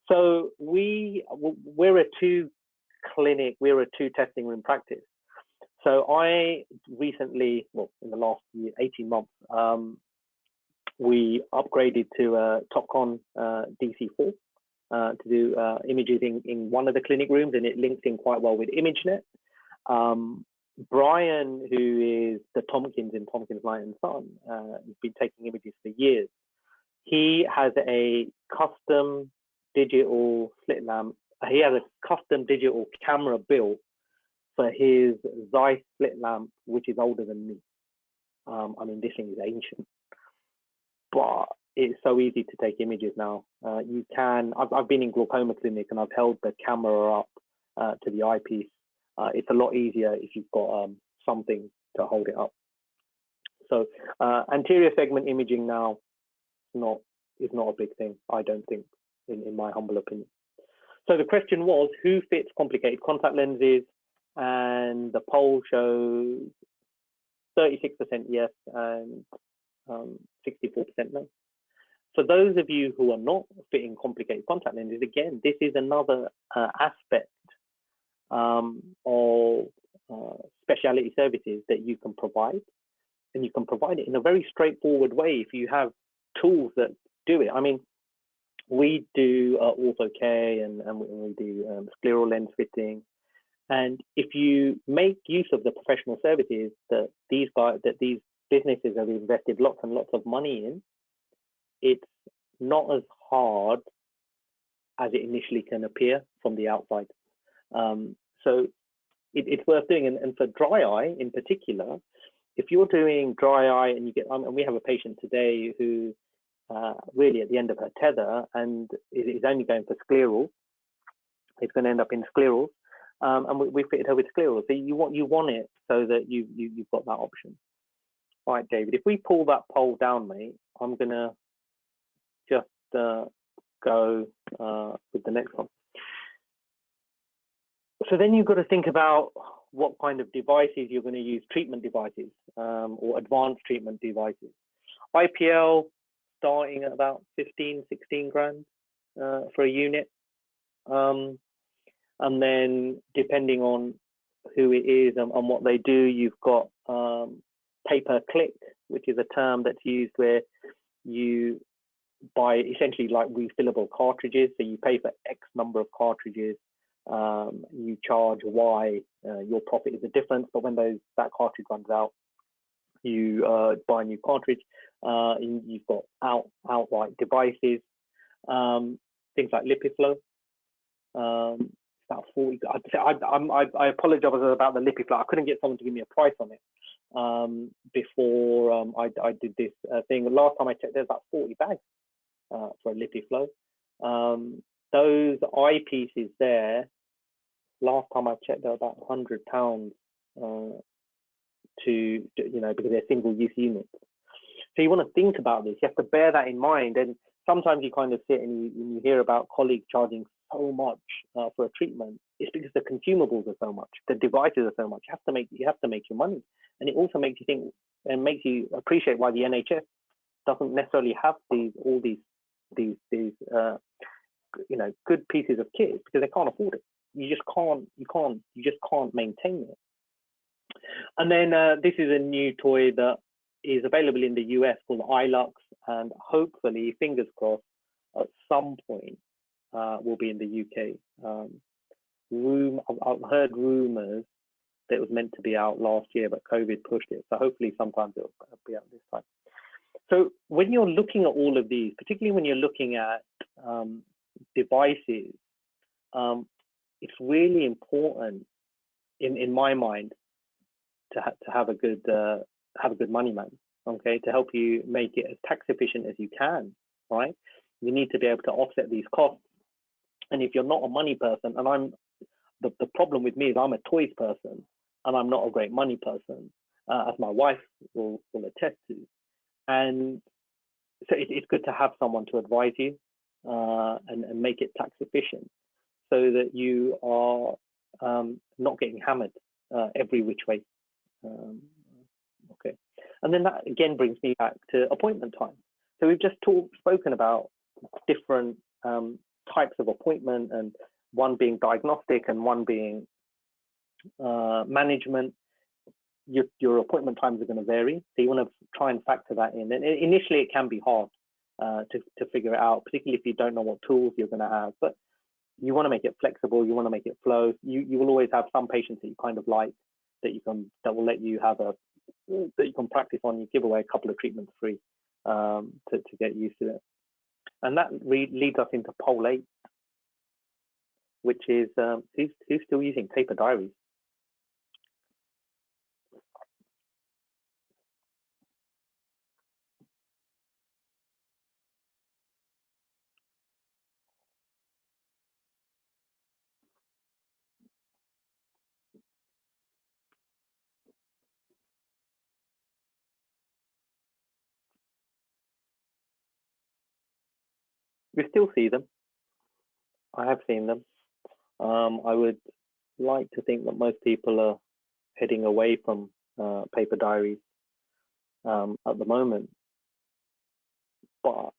So we're a two testing room practice. So I recently, well, in the last 18 months, we upgraded to a Topcon DC4 to do images in one of the clinic rooms, and it links in quite well with ImageNet. Brian, who is the Tompkins in Tompkins Light and Son, has been taking images for years. He has a custom digital slit lamp. He has a custom digital camera built for his Zeiss slit lamp, which is older than me. I mean, this thing is ancient, but it's so easy to take images now. You can. I've been in glaucoma clinic and I've held the camera up to the eyepiece. It's a lot easier if you've got something to hold it up. So anterior segment imaging now is not a big thing, I don't think, in my humble opinion. So the question was, who fits complicated contact lenses? And the poll shows 36% yes and 64% no. For those of you who are not fitting complicated contact lenses, again, this is another aspect of specialty services that you can provide. And you can provide it in a very straightforward way if you have tools that do it. I mean, we do ortho-K and we do scleral lens fitting. And if you make use of the professional services that these businesses have invested lots and lots of money in, it's not as hard as it initially can appear from the outside. So it's worth doing. And for dry eye in particular, if you're doing dry eye and you get, and we have a patient today who really at the end of her tether and is only going for scleral, it's going to end up in sclerals. And we fitted her with sclerals. So you want it so that you've got that option. All right, David, if we pull that poll down, mate, I'm going to just go with the next one. So then you've got to think about what kind of devices you're going to use, treatment devices or advanced treatment devices. IPL starting at about 15, 16 grand for a unit. And then depending on who it is and what they do, you've got pay-per-click, which is a term that's used where you buy essentially like refillable cartridges. So you pay for X number of cartridges, you charge Y, your profit is the difference. But when that cartridge runs out, you buy a new cartridge. You've got outright devices, things like LipiFlow. About 40. I apologize about the LipiFlow. I couldn't get someone to give me a price on it before I did this thing. The last time I checked, there's about 40 bags for a LipiFlow. Those eyepieces there, last time I checked, they're about £100 because they're single-use units. So you want to think about this. You have to bear that in mind. And sometimes you kind of sit and you hear about colleagues charging so much for a treatment. It's because the consumables are so much, the devices are so much. You have to make your money, and it also makes you think and makes you appreciate why the NHS doesn't necessarily have all these good pieces of kit, because they can't afford it. You just can't maintain it. And then this is a new toy that is available in the US called iLux, and hopefully, fingers crossed, at some point will be in the UK. I've heard rumors that it was meant to be out last year, but COVID pushed it. So hopefully sometimes it'll be out this time. So when you're looking at all of these, particularly when you're looking at devices, it's really important, in my mind, to have a good money man, okay, to help you make it as tax efficient as you can, right? You need to be able to offset these costs. And if you're not a money person, and the problem with me is I'm a toys person, and I'm not a great money person, as my wife will attest to. And so it's good to have someone to advise you and make it tax efficient, so that you are not getting hammered every which way. Okay, and then that again brings me back to appointment time. So we've just spoken about different types of appointment, and one being diagnostic and one being management. Your appointment times are going to vary, so you want to try and factor that in. And initially, it can be hard to figure it out, particularly if you don't know what tools you're going to have. But you want to make it flexible. You want to make it flow. You will always have some patients that you kind of like that will let you have that you can practice on. You give away a couple of treatments free to get used to it. And that leads us into poll 8, which is who's still using paper diaries? We still see them. I have seen them. I would like to think that most people are heading away from paper diaries at the moment, but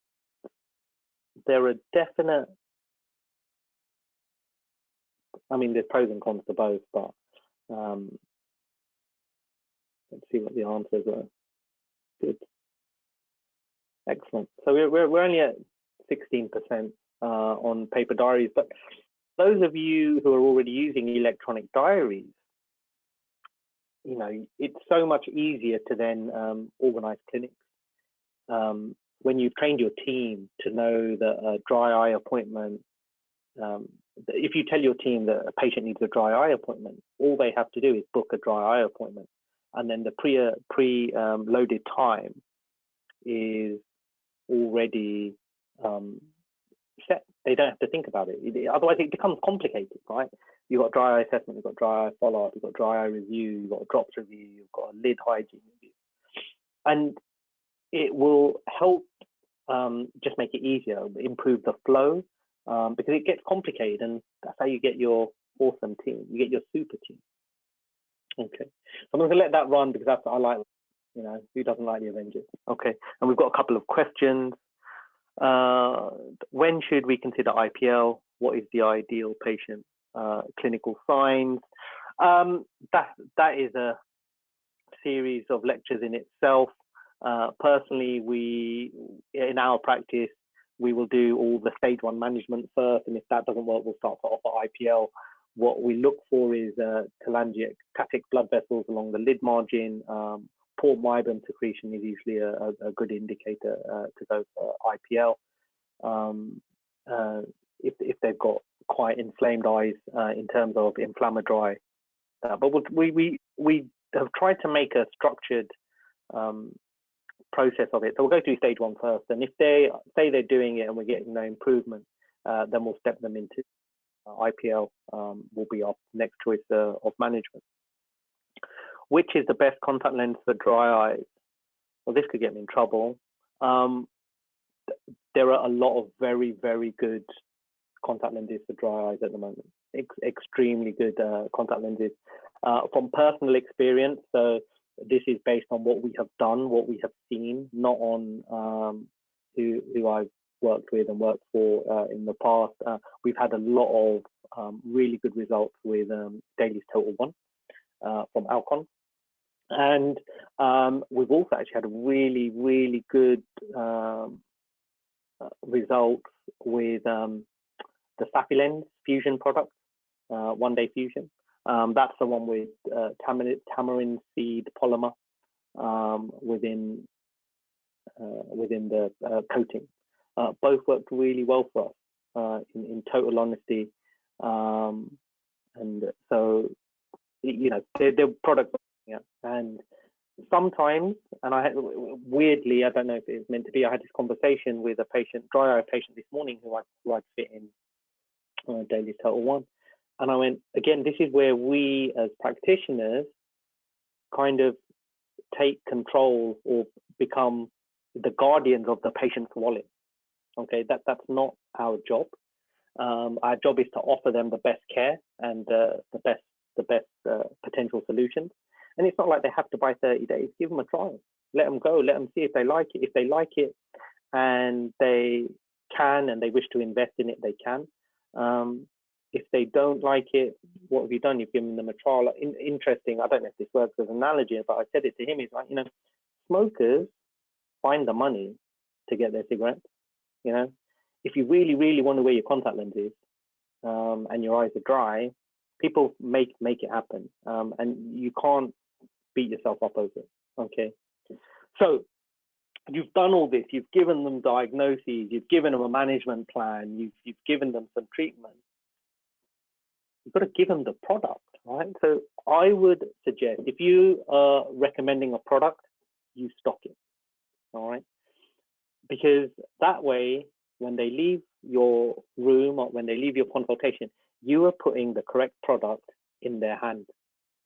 there are definite, I mean, there's pros and cons to both, but let's see what the answers are. Good. Excellent. So we're only at 16% on paper diaries, but those of you who are already using electronic diaries, you know, it's so much easier to then organize clinics. When you've trained your team to know that a dry eye appointment, if you tell your team that a patient needs a dry eye appointment, all they have to do is book a dry eye appointment, and then the pre-loaded time is already set. They don't have to think about it. Otherwise, it becomes complicated, right? You've got dry eye assessment, you've got dry eye follow-up, you've got dry eye review, you've got a drops review, you've got a lid hygiene review. And it will help just make it easier, improve the flow, because it gets complicated, and that's how you get your awesome team. You get your super team. Okay, so I'm going to let that run because that's what I like. You know, who doesn't like the Avengers? Okay, and we've got a couple of questions. When should we consider IPL? What is the ideal patient clinical signs? That is a series of lectures in itself. Personally, in our practice, we will do all the stage 1 management first, and if that doesn't work, we'll start to offer IPL. What we look for is telangiectatic blood vessels along the lid margin. Port meibum secretion is usually a good indicator to go for IPL. If they've got quite inflamed eyes in terms of inflammatory, but we have tried to make a structured process of it. So we'll go through stage 1 first, and if they say they're doing it and we're getting no improvement, then we'll step them into IPL. Will be our next choice of management. Which is the best contact lens for dry eyes? Well, this could get me in trouble. There are a lot of very, very good contact lenses for dry eyes at the moment. Extremely good contact lenses. From personal experience, so this is based on what we have done, what we have seen, not on who I've worked with and worked for in the past. We've had a lot of really good results with Dailies Total One from Alcon. And we've also actually had really, really good results with the Sapilens Fusion product, One Day Fusion. That's the one with tamarind seed polymer within the coating. Both worked really well for us, in total honesty. And so, you know, they're products. Yeah, and sometimes, and weirdly, I don't know if it's meant to be, I had this conversation with a patient, dry eye patient this morning who I'd fit in Dailies Total One, and I went, again, this is where we as practitioners kind of take control or become the guardians of the patient's wallet. Okay, that's not our job. Our job is to offer them the best care and the best potential solutions. And it's not like they have to buy 30 days. Give them a trial. Let them go. Let them see if they like it. If they like it and they can and they wish to invest in it, they can. If they don't like it, what have you done? You've given them a trial. Interesting. I don't know if this works as an analogy, but I said it to him. It's like, you know, smokers find the money to get their cigarettes. You know, if you really, really want to wear your contact lenses and your eyes are dry, people make it happen. And you can't beat yourself up over it. Okay, so you've done all this, you've given them diagnoses, you've given them a management plan, you've given them some treatment. You've got to give them the product, right? So I would suggest, if you are recommending a product, you stock it, all right? Because that way, when they leave your room or when they leave your consultation, you are putting the correct product in their hand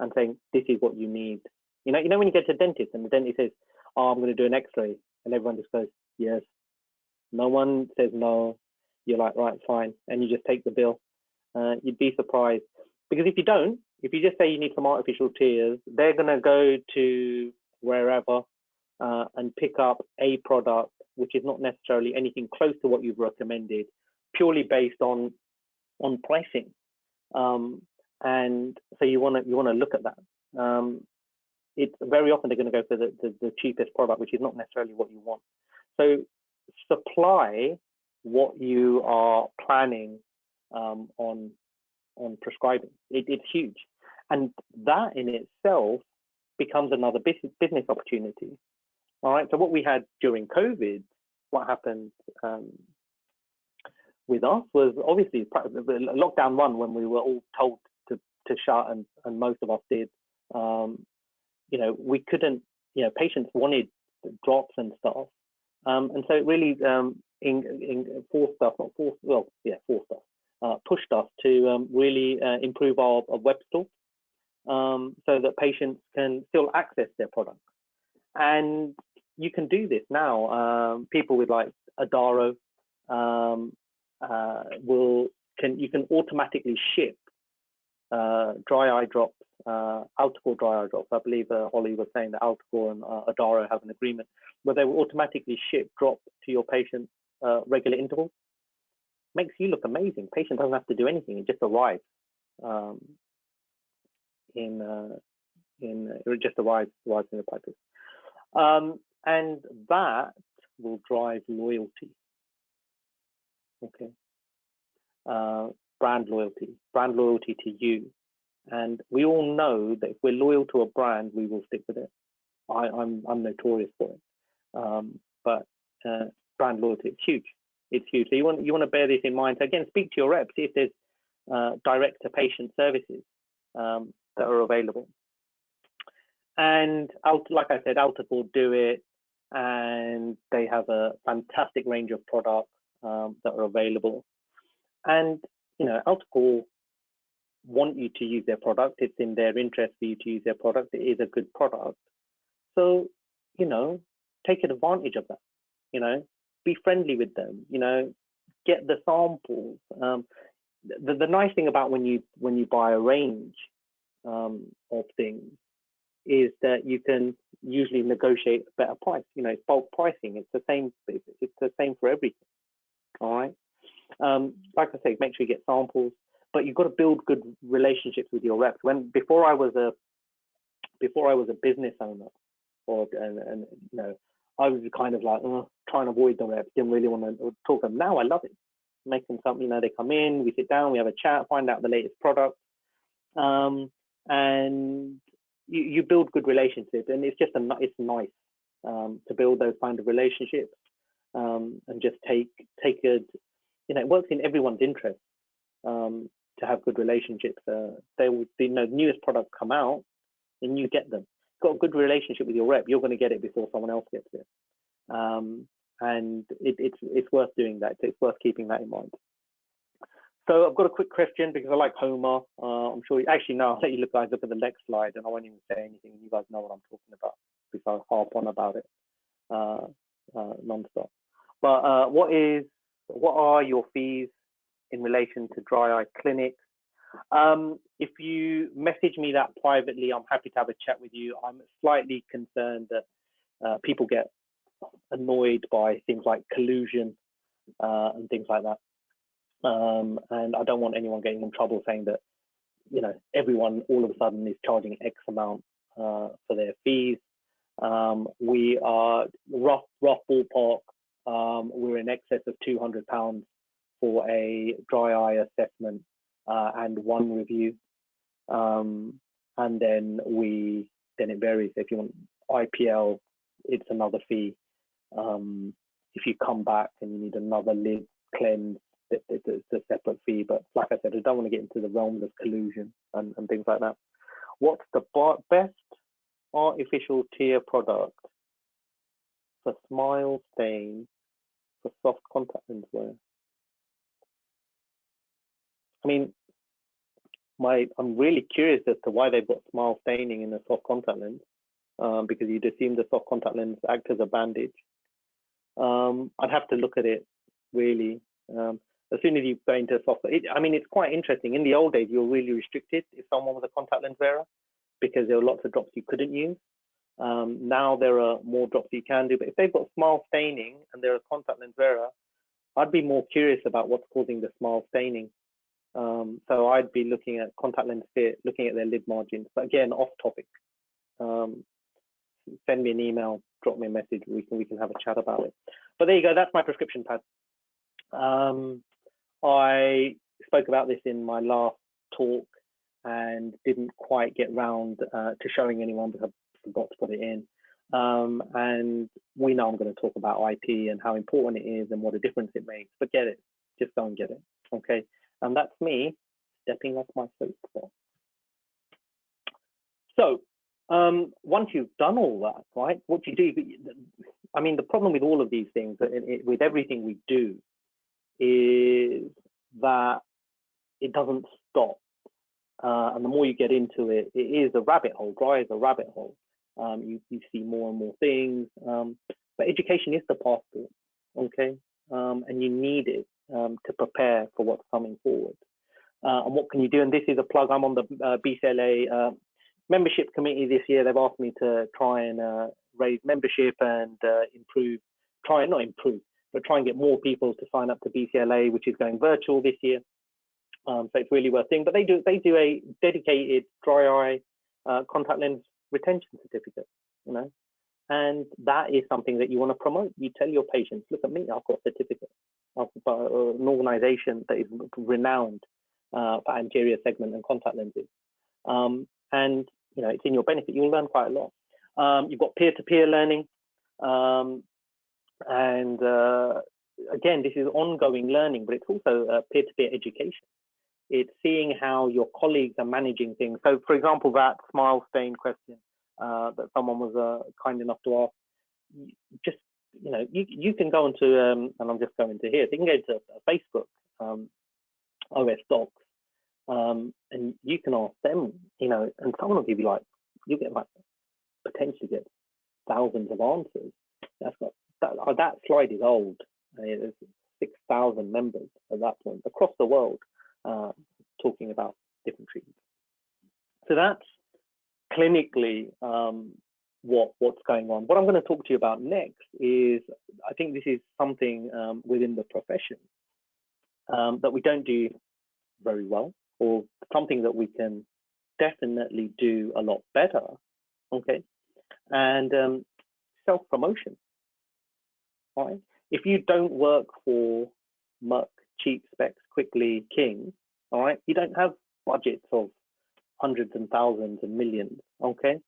and saying, this is what you need. You know when you get to a dentist and the dentist says, oh, I'm going to do an x-ray, and everyone just goes, yes. No one says no. You're like, right, fine. And you just take the bill. You'd be surprised, because if you just say you need some artificial tears, they're going to go to wherever and pick up a product which is not necessarily anything close to what you've recommended, purely based on pricing. And so you want to look at that. It's very often they're going to go for the cheapest product, which is not necessarily what you want. So supply what you are planning on prescribing. It's huge, and that in itself becomes another business opportunity. All right. So what we had during COVID, what happened with us was obviously lockdown one, when we were all told to shut, and most of us did. We couldn't. Patients wanted drops and stuff, and so it really forced us, pushed us to really improve our web store, so that patients can still access their products. And you can do this now. People with like Adaro you can automatically ship dry eye drops, Altacor dry eye drops. I believe Ollie was saying that Altacor and Adaro have an agreement where they will automatically ship drops to your patient regular intervals. Makes you look amazing. Patient doesn't have to do anything; it just arrives it just arrives in the practice, and that will drive loyalty. Okay, brand loyalty to you, and we all know that if we're loyal to a brand, we will stick with it. I'm notorious for it, but brand loyalty, it's huge. It's huge. So you want to bear this in mind. So again, speak to your rep, see if there's direct to patient services that are available. And like I said, Altacor do it, and they have a fantastic range of products that are available. And Altacor want you to use their product. It's in their interest for you to use their product. It is a good product. So take advantage of that. Be friendly with them. Get the samples. The nice thing about when you buy a range of things is that you can usually negotiate a better price. It's bulk pricing. It's the same. It's the same for everything. All right. Like I say, make sure you get samples, but you've got to build good relationships with your reps. Before I was a business owner, I was kind of like trying to avoid the reps. Didn't really want to talk to them. Now I love it. Make them something. They come in, we sit down, we have a chat, find out the latest product, and you build good relationships. And it's nice to build those kind of relationships, and just take it works in everyone's interest to have good relationships. Newest products come out and you get them. Got a good relationship with your rep, you're going to get it before someone else gets it. And it's worth doing that. It's worth keeping that in mind. So I've got a quick question because I like Homer. I'm sure I'll let you guys look at the next slide, and I won't even say anything. You guys know what I'm talking about because I'll harp on about it non-stop. But what are your fees in relation to dry eye clinics? If you message me that privately, I'm happy to have a chat with you. I'm slightly concerned that people get annoyed by things like collusion and things like that. And I don't want anyone getting in trouble saying that, everyone all of a sudden is charging X amount for their fees. We are rough ballpark. We're in excess of £200 for a dry eye assessment and one review. And then it varies. If you want IPL, it's another fee. If you come back and you need another lid cleanse, it's a separate fee. But like I said, I don't want to get into the realms of collusion and things like that. What's the best artificial tear product for smile stain for soft contact lens wear? I mean, I'm really curious as to why they've got smile staining in a soft contact lens, because you'd assume the soft contact lens acts as a bandage. I'd have to look at it really. As soon as you go into software, I mean, it's quite interesting. In the old days, you were really restricted if someone was a contact lens wearer because there were lots of drops you couldn't use. Now there are more drops you can do, but if they've got smile staining and they're a contact lens wearer, I'd be more curious about what's causing the smile staining. So I'd be looking at contact lens fit, looking at their lid margins. But again, off topic. Send me an email, drop me a message. We can have a chat about it. But there you go. That's my prescription pad. I spoke about this in my last talk and didn't quite get round to showing anyone because I forgot to put it in. And we know I'm going to talk about IP and how important it is and what a difference it makes. But get it, just go and get it. Okay, and that's me stepping off my soapbox. So once you've done all that, right, what you do, I mean, the problem with all of these things, with everything we do, is that it doesn't stop. And the more you get into it, it is a rabbit hole, dry as a rabbit hole. You see more and more things, but education is the passport, okay? And you need it to prepare for what's coming forward. And what can you do? And this is a plug. I'm on the BCLA membership committee this year. They've asked me to try and raise membership and try and get more people to sign up to BCLA, which is going virtual this year. So it's really worth seeing. But they do a dedicated dry eye contact lens retention certificate, you know, and that is something that you want to promote. You tell your patients, look at me, I've got a certificate of an organization that is renowned for anterior segment and contact lenses. And, you know, it's in your benefit. You'll learn quite a lot. You've got peer-to-peer learning. And again, this is ongoing learning, but it's also peer-to-peer education. It's seeing how your colleagues are managing things. So, for example, that smile stain question that someone was kind enough to ask, just, you know, you can go into, and I'm just going to here, so you can go to Facebook, OS Docs, and you can ask them, you know, and someone will give you like, you get like, potentially get thousands of answers. That's got, that slide is old. There's 6,000 members at that point across the world talking about different treatments. So that's clinically what's going on. What I'm going to talk to you about next is, I think this is something within the profession that we don't do very well, or something that we can definitely do a lot better. Okay, and self-promotion. Right? If you don't work for Merck, Cheap, Specs, Quickly, King, all right, you don't have budgets of hundreds and thousands and millions. Okay,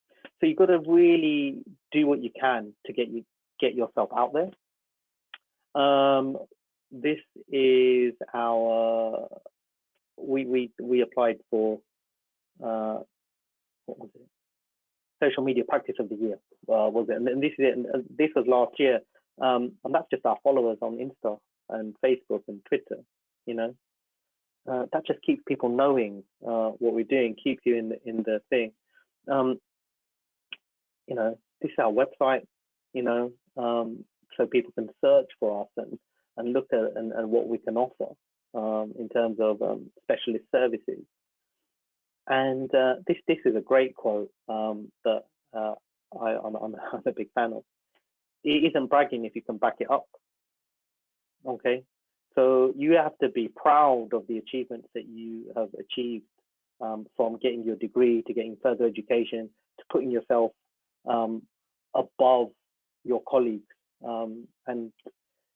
so you've got to really do what you can to get yourself out there. This is our we applied for what was it? Social Media Practice of the Year, was it? And this is it. And this was last year, and that's just our followers on Insta and Facebook and Twitter. You know, that just keeps people knowing what we're doing, keeps you in the thing. You know, this is our website. You know, so people can search for us and look at and what we can offer in terms of specialist services. And this is a great quote that I'm a big fan of. It isn't bragging if you can back it up. Okay, so you have to be proud of the achievements that you have achieved, from getting your degree to getting further education to putting yourself above your colleagues, and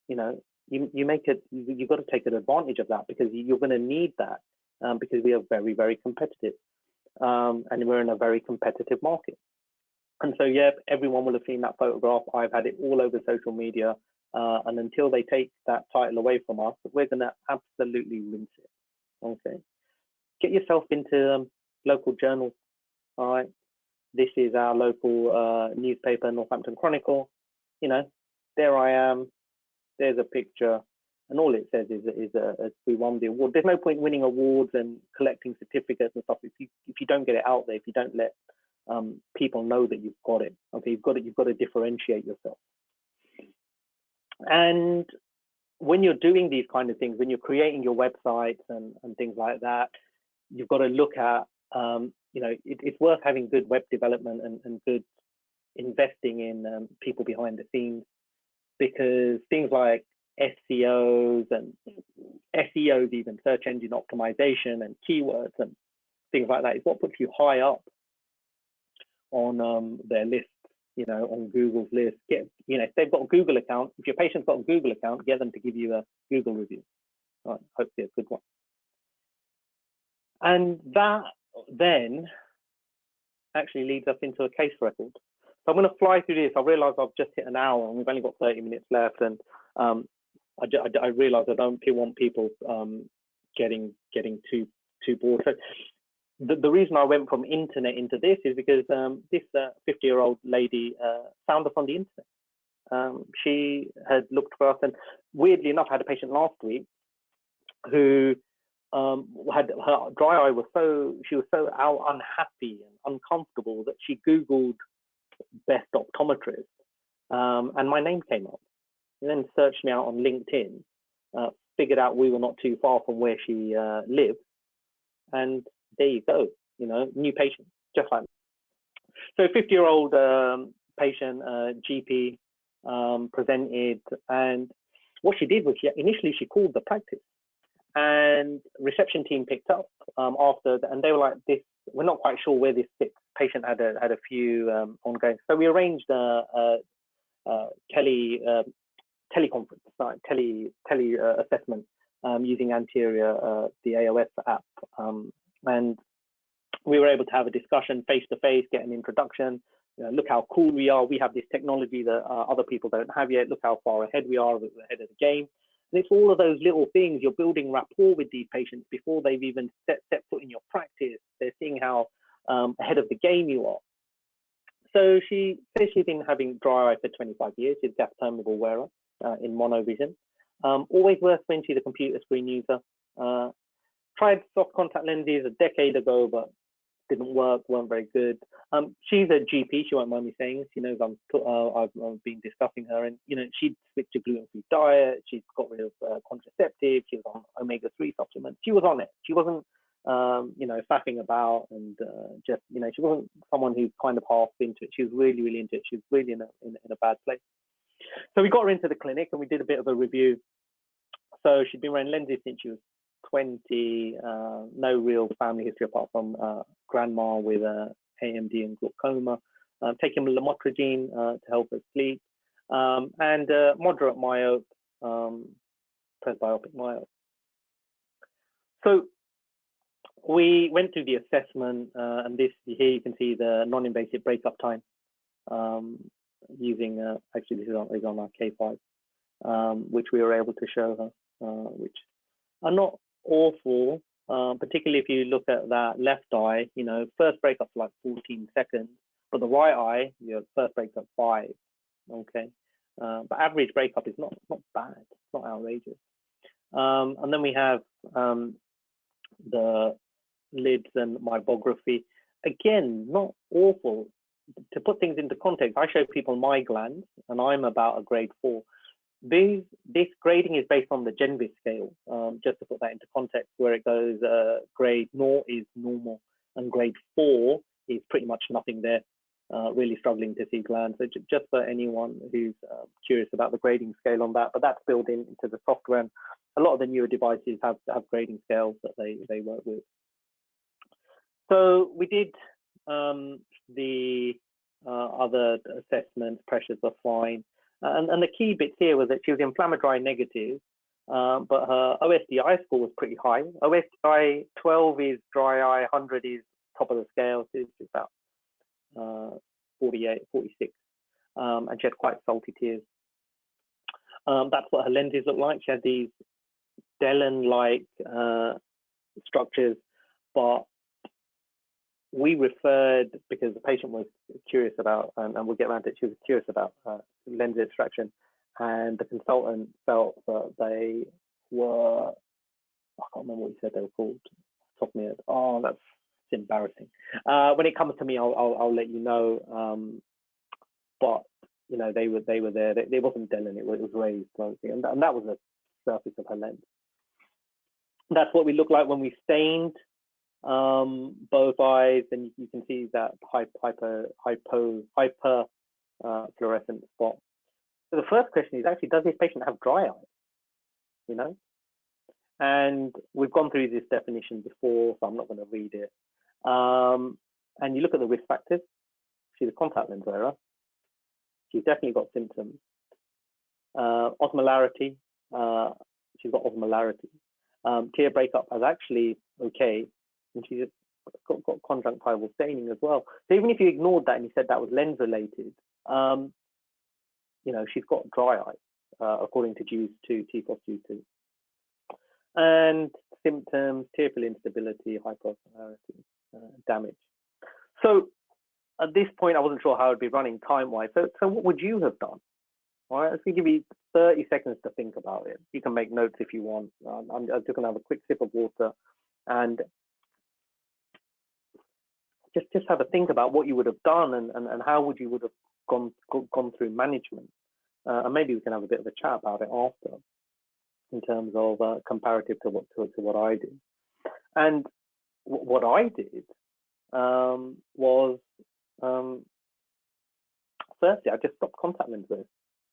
you know, you make it. You've got to take advantage of that, because you're going to need that. Because we are very, very competitive, and we're in a very competitive market. And so, yeah, everyone will have seen that photograph. I've had it all over social media, and until they take that title away from us, we're going to absolutely rinse it. Okay, get yourself into local journals. All right, this is our local newspaper, Northampton Chronicle. You know, there I am. There's a picture. And all it says is we won the award. There's no point winning awards and collecting certificates and stuff if you don't get it out there, if you don't let people know that you've got it. Okay, you've got to differentiate yourself. And when you're doing these kind of things, when you're creating your websites and things like that, you've got to look at, it's worth having good web development and good investing in people behind the scenes, because things like SEOs and SEOs, even search engine optimization and keywords and things like that, is what puts you high up on their list, on Google's list. If they've got a Google account, if your patient's got a Google account, get them to give you a Google review. Right, hopefully a good one. And that then actually leads us into a case record. So I'm going to fly through this. I realize I've just hit an hour and we've only got 30 minutes left. And I realize I don't want people getting too bored. So the reason I went from internet into this is because this 50-year-old lady found us on the internet. She had looked for us, and weirdly enough, had a patient last week who had her dry eye was she was so unhappy and uncomfortable that she Googled best optometrist, and my name came up. And then searched me out on LinkedIn, figured out we were not too far from where she lived, and there you go, new patient, just like that. So 50-year-old patient, GP, presented, and what she did was initially she called the practice, and reception team picked up after, and they were like, we're not quite sure where this patient had a few ongoing. So we arranged a teleconference, tele assessment using Anterior, the AOS app, and we were able to have a discussion face to face, get an introduction. Look how cool we are. We have this technology that other people don't have yet. Look how far ahead we are, ahead of the game. And it's all of those little things. You're building rapport with these patients before they've even set foot in your practice. They're seeing how ahead of the game you are. So she says she's been having dry eye for 25 years. She's a gap-permeable wearer in monovision. Always worth when she's a computer screen user. Tried soft contact lenses a decade ago, but didn't work, weren't very good. She's a GP, she won't mind me saying. She knows I've been discussing her, and she'd switched to gluten-free diet. She'd got rid of contraceptives. She was on omega-3 supplements. She was on it. She wasn't, faffing about, and she wasn't someone who's kind of half into it. She was really, really into it. She was really in a bad place. So we got her into the clinic and we did a bit of a review. So she'd been wearing lenses since she was 20, no real family history apart from grandma with AMD and glaucoma, taking lamotrigine to help her sleep, and moderate myope, presbyopic myope. So we went through the assessment, and here you can see the non-invasive breakup time using, actually this is on our K5, which we were able to show her, which are not awful, particularly if you look at that left eye. First breakup's like 14 seconds, but the right eye, your first breakup 5. Okay, but average breakup is not bad, it's not outrageous. And then we have the lids and meibography. Again, not awful. To put things into context, I show people my glands, and I'm about a grade 4. This grading is based on the Genvis scale, just to put that into context, where it goes grade 0 is normal, and grade 4 is pretty much nothing there, really struggling to see glands. So just for anyone who's curious about the grading scale on that, but that's built into the software, and a lot of the newer devices have grading scales that they work with. So we did the other assessments, pressures were fine. And the key bits here was that she was inflammatory negative, but her OSDI score was pretty high. OSDI 12 is dry eye, 100 is top of the scale, so it's about 48, 46. And she had quite salty tears. That's what her lenses look like. She had these Delin-like structures, but we referred because the patient was curious about, and we'll get around to it, she was curious about lens extraction, and the consultant felt that they were, I can't remember what he said they were called, top of my head. Oh, that's embarrassing. When it comes to me, I'll let you know. But they were there. It wasn't Delin, it was raised, and that was a surface of her lens. That's what we look like when we stained both eyes, and you can see that hyper fluorescent spot. So the first question is actually, does this patient have dry eye? You know, and we've gone through this definition before, so I'm not going to read it. And you look at the risk factors. She's a contact lens wearer. She's definitely got symptoms. Osmolarity. She's got osmolarity. Tear breakup is actually okay, and she's got conjunctival staining as well. So even if you ignored that and you said that was lens related, you know, she's got dry eye, according to JEWS 2, TFOS JEWS 2. And symptoms, tearful instability, hyperosmolarity, damage. So at this point, I wasn't sure how I'd be running time-wise. So what would you have done? All right, let's give you 30 seconds to think about it. You can make notes if you want. I'm just going to have a quick sip of water and just have a think about what you would have done and how would you have gone through management. And maybe we can have a bit of a chat about it after, in terms of comparative to what I did. And what I did was, firstly, I just stopped contact lenses.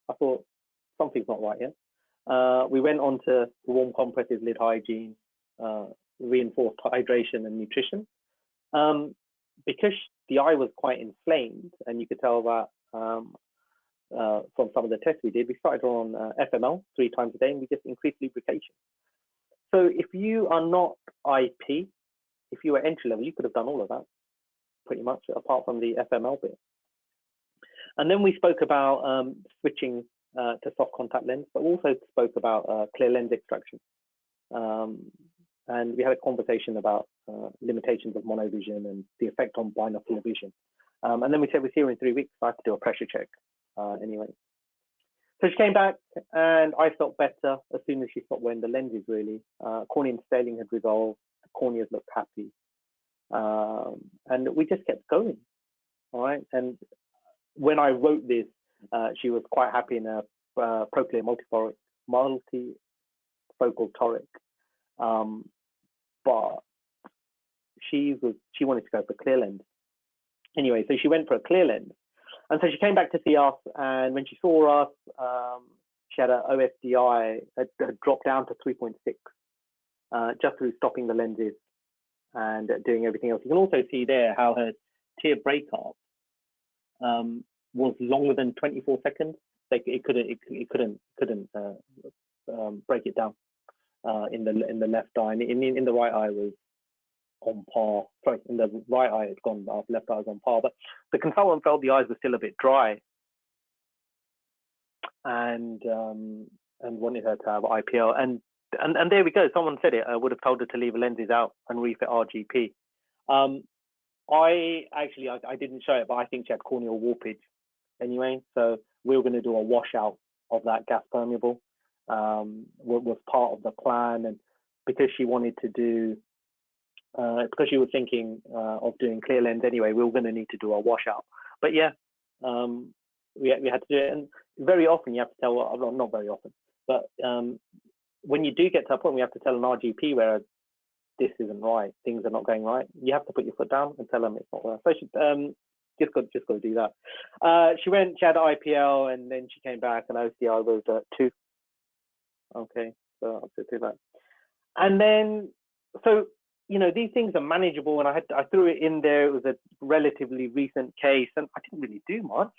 I thought something's not right here. We went on to warm compresses, lid hygiene, reinforced hydration and nutrition. Because the eye was quite inflamed, and you could tell that from some of the tests we did, we started her on FML 3 times a day, and we just increased lubrication. So if you are not IP, if you were entry level, you could have done all of that, pretty much, apart from the FML bit. And then we spoke about switching to soft contact lens, but also spoke about clear lens extraction. And we had a conversation about limitations of monovision and the effect on binocular vision. And then we said we're here in 3 weeks, so I have to do a pressure check anyway. So she came back and I felt better as soon as she stopped wearing the lenses, really. Cornea and scaling had resolved, the corneas looked happy. And we just kept going, all right? And when I wrote this, she was quite happy in a proclear multifocal toric. But she wanted to go for clear lens. Anyway, so she went for a clear lens. And so she came back to see us, and when she saw us, she had an OSDI had dropped down to 3.6, just through stopping the lenses and doing everything else. You can also see there how her tear breakup was longer than 24 seconds. Like it couldn't break it down in the left eye. And in the right eye was on par. Sorry, in the right eye it's gone up, left eye was on par. But the consultant felt the eyes were still a bit dry, and wanted her to have IPL. And there we go. Someone said it. I would have told her to leave the lenses out and refit RGP. I didn't show it, but I think she had corneal warpage anyway. So we were going to do a washout of that gas permeable. Was part of the plan, and because she wanted to do, because she was thinking of doing clear lens anyway, we were going to need to do a washout. But yeah, we had to do it, and very often you have to tell, well, not very often, but when you do get to a point where you have to tell an RGP where this isn't right, things are not going right, you have to put your foot down and tell them it's not right. So she just got to do that. She had IPL, and then she came back, and OCI was 2. Okay, so I'll do that. And then, so, you know, these things are manageable, and I threw it in there. It was a relatively recent case, and I didn't really do much.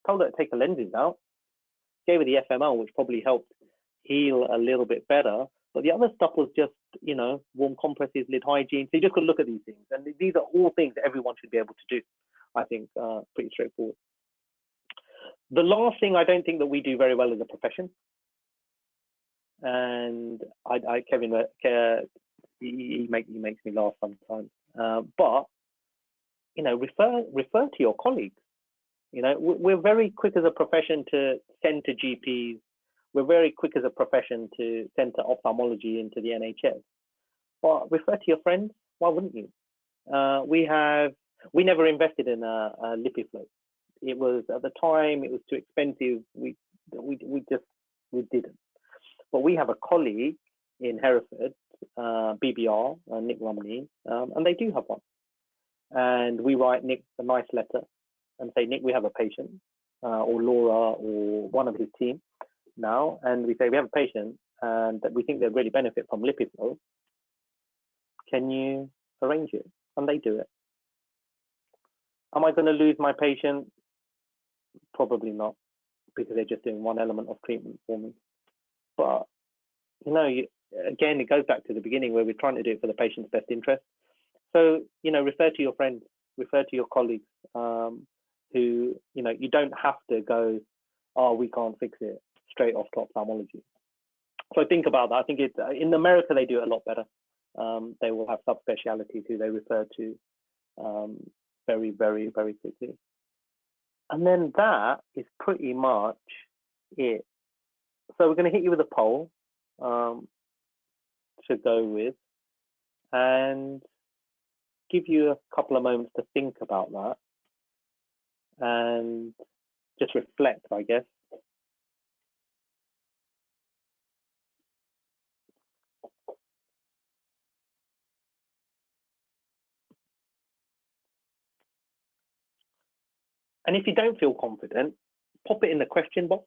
Told her to take the lenses out, gave her the FML, which probably helped heal a little bit better. But the other stuff was just, you know, warm compresses, lid hygiene. So you just got to look at these things. And these are all things that everyone should be able to do. I think pretty straightforward. The last thing I don't think that we do very well as a profession, and Kevin, he makes me laugh sometimes. But you know, refer to your colleagues. You know, we're very quick as a profession to send to GPs. We're very quick as a profession to send to ophthalmology into the NHS. But refer to your friends. Why wouldn't you? We never invested in a LipiFlow. It was, at the time, it was too expensive. We didn't. But we have a colleague in Hereford, BBR, Nick Romney, and they do have one. And we write Nick a nice letter and say, Nick, we have a patient, or Laura, or one of his team now, and we say we have a patient and that we think they'd really benefit from LipiFlow. Can you arrange it? And they do it. Am I going to lose my patient? Probably not, because they're just doing one element of treatment for me. But, you know, again, it goes back to the beginning where we're trying to do it for the patient's best interest. So, you know, refer to your friends, refer to your colleagues who, you know, you don't have to go, oh, we can't fix it, straight off to ophthalmology. So think about that. I think in America, they do it a lot better. They will have subspecialties who they refer to very, very, very quickly. And then that is pretty much it. So we're going to hit you with a poll to go with and give you a couple of moments to think about that and just reflect, I guess. And if you don't feel confident, pop it in the question box.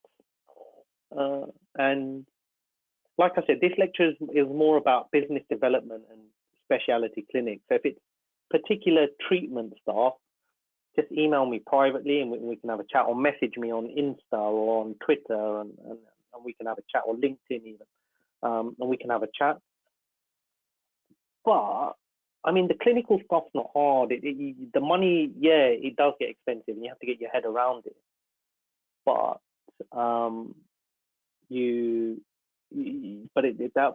And like I said, this lecture is more about business development and specialty clinics. So if it's particular treatment staff, just email me privately and we can have a chat, or message me on Insta or on Twitter, and we can have a chat, or LinkedIn even, and we can have a chat. But I mean, the clinical stuff's not hard. The money, yeah, it does get expensive, and you have to get your head around it. But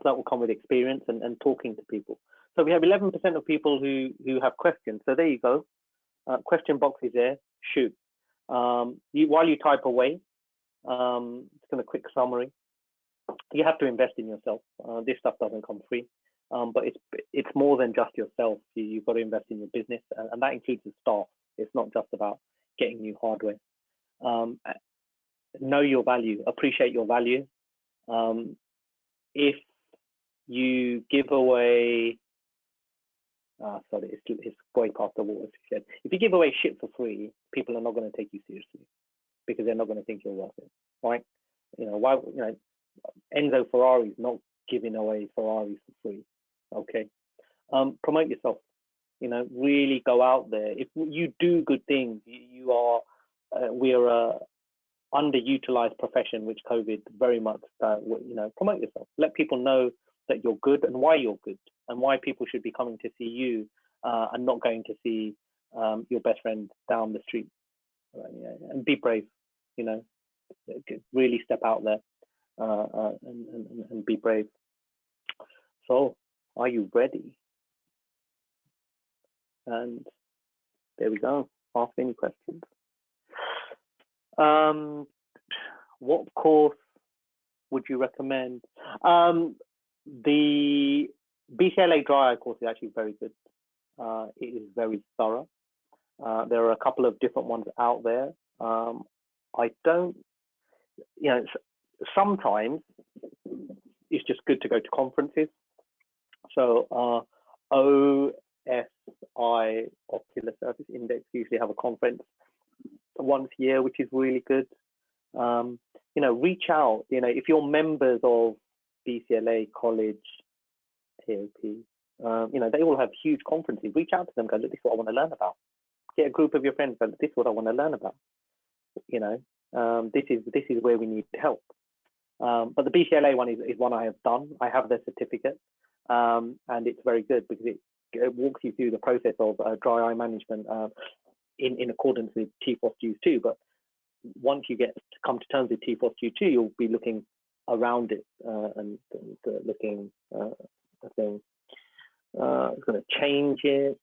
that will come with experience and talking to people. So we have 11% of people who have questions. So there you go. Question box is there. Shoot. While you type away, just a quick summary. You have to invest in yourself. This stuff doesn't come free. But it's more than just yourself. You've got to invest in your business, and that includes the staff. It's not just about getting new hardware. Know your value, appreciate your value. If you give away, sorry, it's way past the water. If you give away shit for free, people are not going to take you seriously because they're not going to think you're worth it, right? You know, why? You know, Enzo Ferrari's not giving away Ferraris for free. Okay, promote yourself. You know, really go out there. If you do good things, you are. We're a underutilized profession, which COVID very much. You know, promote yourself. Let people know that you're good and why you're good, and why people should be coming to see you and not going to see your best friend down the street. And be brave. You know, really step out there and be brave. So, are you ready? And there we go. Ask any questions. What course would you recommend? The BCLA dry eye course is actually very good. It is very thorough. There are a couple of different ones out there. I don't, you know, sometimes it's just good to go to conferences. So OSI, Ocular Surface Index, usually have a conference once a year, which is really good. You know, reach out. You know, if you're members of BCLA, college, AOP, you know, they all have huge conferences. Reach out to them. Go, look, this is what I want to learn about. Get a group of your friends. Go, this is what I want to learn about. You know, this is where we need help. But the BCLA one is one I have done. I have the certificate, and it's very good because it walks you through the process of dry eye management in accordance with TFOS Dues 2. But once you get to come to terms with TFOS Dues 2, you'll be looking around it and looking the thing. It's going to change it.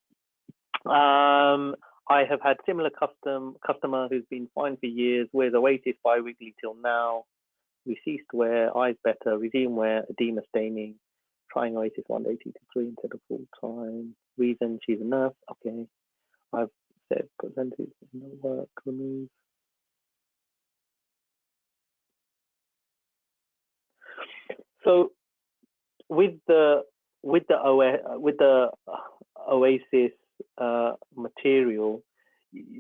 I have had similar customer who's been fine for years, wears Oasis bi-weekly till now. We ceased wear, eyes better, resume wear, edema staining, trying Oasis 1 day 2 to 3 instead of full time. Reason, she's a nurse. Okay. I've said percentage in the work, remove. So with the Oasis material,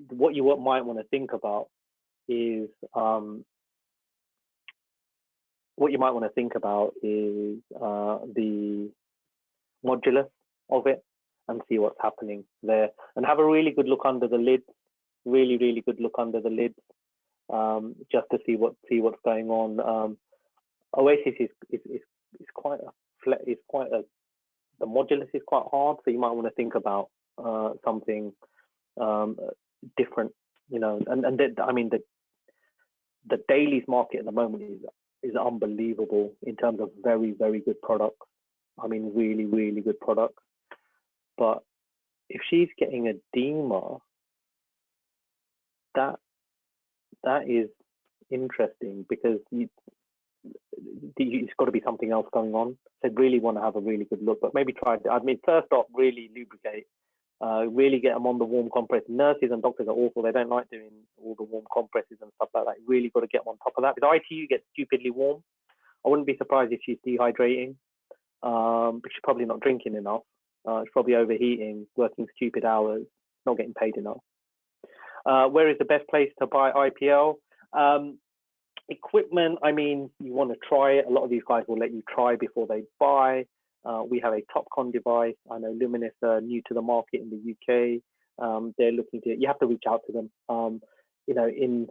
what you might want to think about is the modulus of it, and see what's happening there, and have a really good look under the lids, really good look under the lids, just to see what's going on. Oasis is quite the modulus is quite hard, so you might want to think about something different, you know. And I mean the dailies market at the moment is unbelievable in terms of very good products. I mean, really good products. But if she's getting edema, that is interesting, because it's got to be something else going on. So really want to have a really good look, but maybe try. I mean, first off, really lubricate. Really get them on the warm compress. Nurses and doctors are awful. They don't like doing all the warm compresses and stuff like that. You really got to get them on top of that. Because ITU gets stupidly warm. I wouldn't be surprised if she's dehydrating, but she's probably not drinking enough. She's probably overheating, working stupid hours, not getting paid enough. Where is the best place to buy IPL? Equipment, I mean, you want to try it. A lot of these guys will let you try before they buy. We have a Topcon device. I know Luminous are new to the market in the UK. They're looking to, you have to reach out to them. You know, in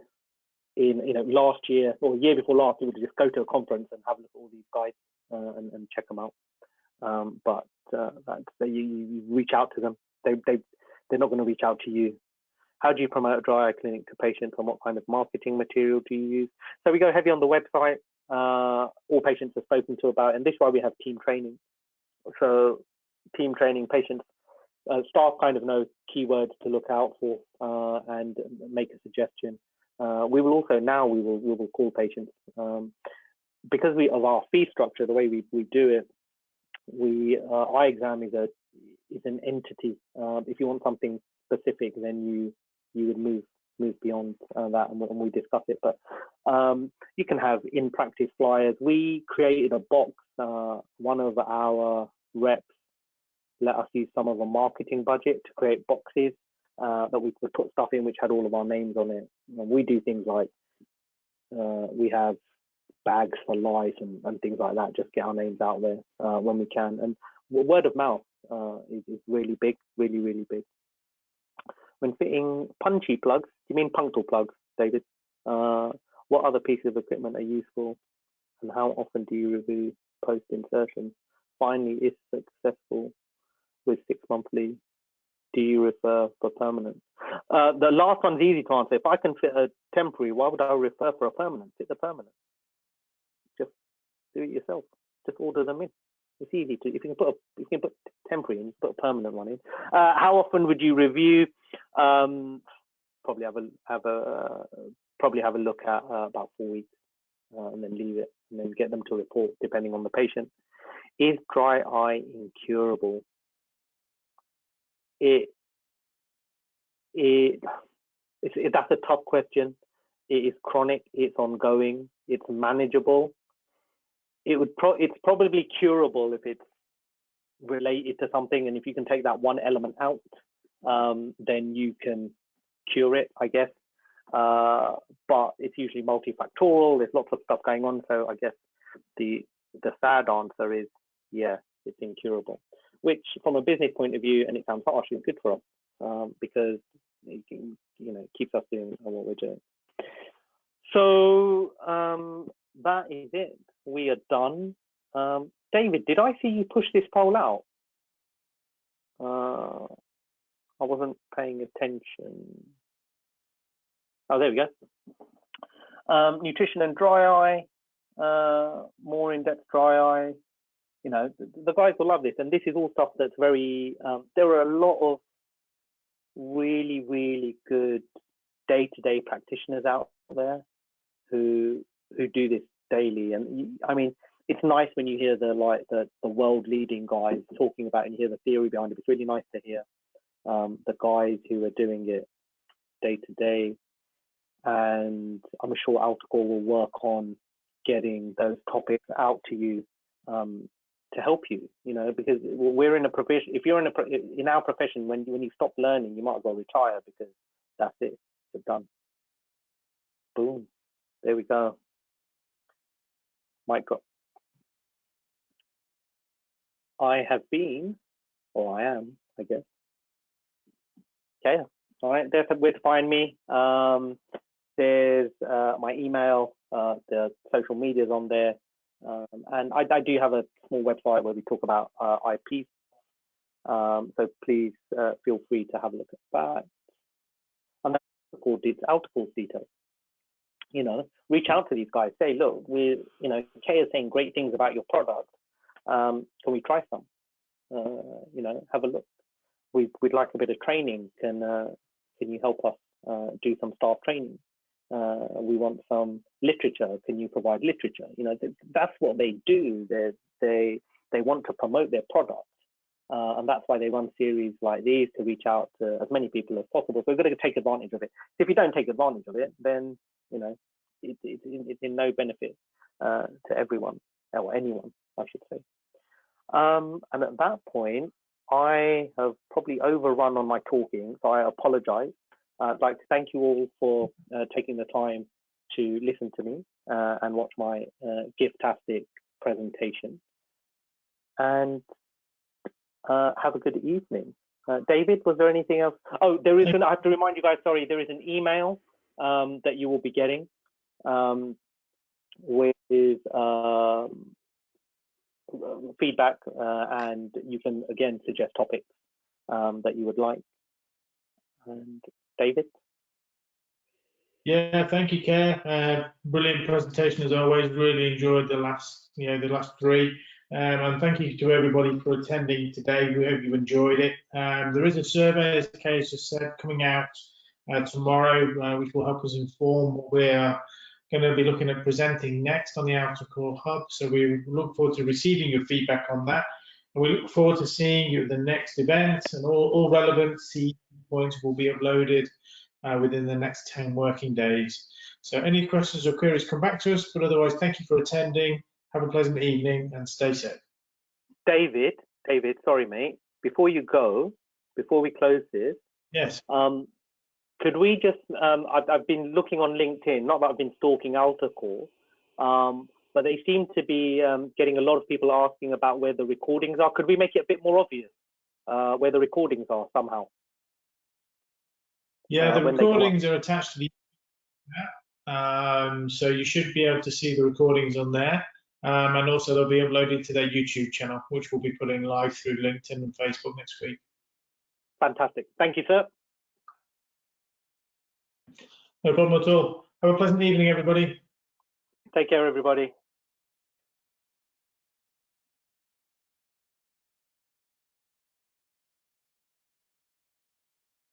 last year or year before last, you would just go to a conference and have a look at all these guys and check them out. But you reach out to them. They're not going to reach out to you. How do you promote a dry eye clinic to patients, and what kind of marketing material do you use? So we go heavy on the website. All patients are spoken to about, and this is why we have team training. So team training, patients, staff kind of know keywords to look out for and make a suggestion. We will also now we will call patients because of our fee structure, the way we do it. Eye exam is an entity. If you want something specific, then you would move beyond that, and we discuss it. But you can have in practice flyers. We created a box. One of our reps let us use some of a marketing budget to create boxes that we could put stuff in which had all of our names on it. And we do things like we have bags for life and things like that. Just get our names out there when we can. And word of mouth is really big, really big. When fitting punchy plugs, do you mean punctal plugs, David? What other pieces of equipment are useful, and how often do you review post-insertion? Finally, if successful with 6 monthly, do you refer for permanent? The last one's easy to answer. If I can fit a temporary, why would I refer for a permanent? Fit the permanent. Just do it yourself. Just order them in. It's easy to. If you can put temporary and put a permanent one in. How often would you review? Probably have a look at about 4 weeks, and then leave it, and then get them to report depending on the patient. Is dry eye incurable? That's a tough question. It is chronic. It's ongoing. It's manageable. It's probably curable if it's related to something, and if you can take that one element out, then you can cure it, I guess. But it's usually multifactorial. There's lots of stuff going on, so I guess the sad answer is yeah, it's incurable. Which, from a business point of view, and it sounds harsh, is good for us because it can, keeps us doing what we're doing. So that is it. We are done. David, did I see you push this poll out? I wasn't paying attention. Oh, there we go. Nutrition and dry eye, more in-depth dry eye. The guys will love this. And this is all stuff that's very, there are a lot of really, really good day-to-day practitioners out there who do this daily. And I mean, it's nice when you hear the world leading guys talking about it and you hear the theory behind it. It's really nice to hear the guys who are doing it day to day. And I'm sure Alticor will work on getting those topics out to you to help you, you know, because we're in a profession. If you're in our profession, when you stop learning, you might as well retire, because that's it. It's done. Boom. There we go. Mic drop. I have been, or I am, I guess. Okay. All right. There's where to find me. There's my email. The social media's on there. And I do have a small website where we talk about IP. So please feel free to have a look at that. And that's outer course details. You know, reach out to these guys. Say, look, you know, Kay is saying great things about your product. Can we try some? You know, have a look. We'd like a bit of training. Can you help us do some staff training? We want some literature. Can you provide literature? You know, that's what they do. They want to promote their product, and that's why they run series like these, to reach out to as many people as possible. So we've got to take advantage of it. If you don't take advantage of it, then, you know, it's in no benefit to everyone, or anyone, I should say. And at that point, I have probably overrun on my talking, so I apologize. I'd like to thank you all for taking the time to listen to me and watch my Giftastic presentation. And have a good evening. David, was there anything else? Oh, there is. I have to remind you guys, sorry, there is an email that you will be getting with feedback, and you can again suggest topics that you would like. And David? Yeah, thank you, Kay. Brilliant presentation as always. Really enjoyed the last three. And thank you to everybody for attending today. We hope you enjoyed it. There is a survey, as Kay just said, coming out tomorrow, which will help us inform what we're going to be looking at presenting next on the Outer Core Hub. So we look forward to receiving your feedback on that. And we look forward to seeing you at the next event, and all relevant CE points will be uploaded within the next 10 working days. So any questions or queries, come back to us, but otherwise, thank you for attending. Have a pleasant evening and stay safe. David, sorry, mate. Before you go, before we close this, yes. Could we just, I've been looking on LinkedIn, not that I've been stalking Outer Core, but they seem to be getting a lot of people asking about where the recordings are. Could we make it a bit more obvious where the recordings are somehow? Yeah, the recordings are attached to the app, so you should be able to see the recordings on there. And also they'll be uploaded to their YouTube channel, which we'll be putting live through LinkedIn and Facebook next week. Fantastic. Thank you, sir. No problem at all. Have a pleasant evening, everybody. Take care, everybody.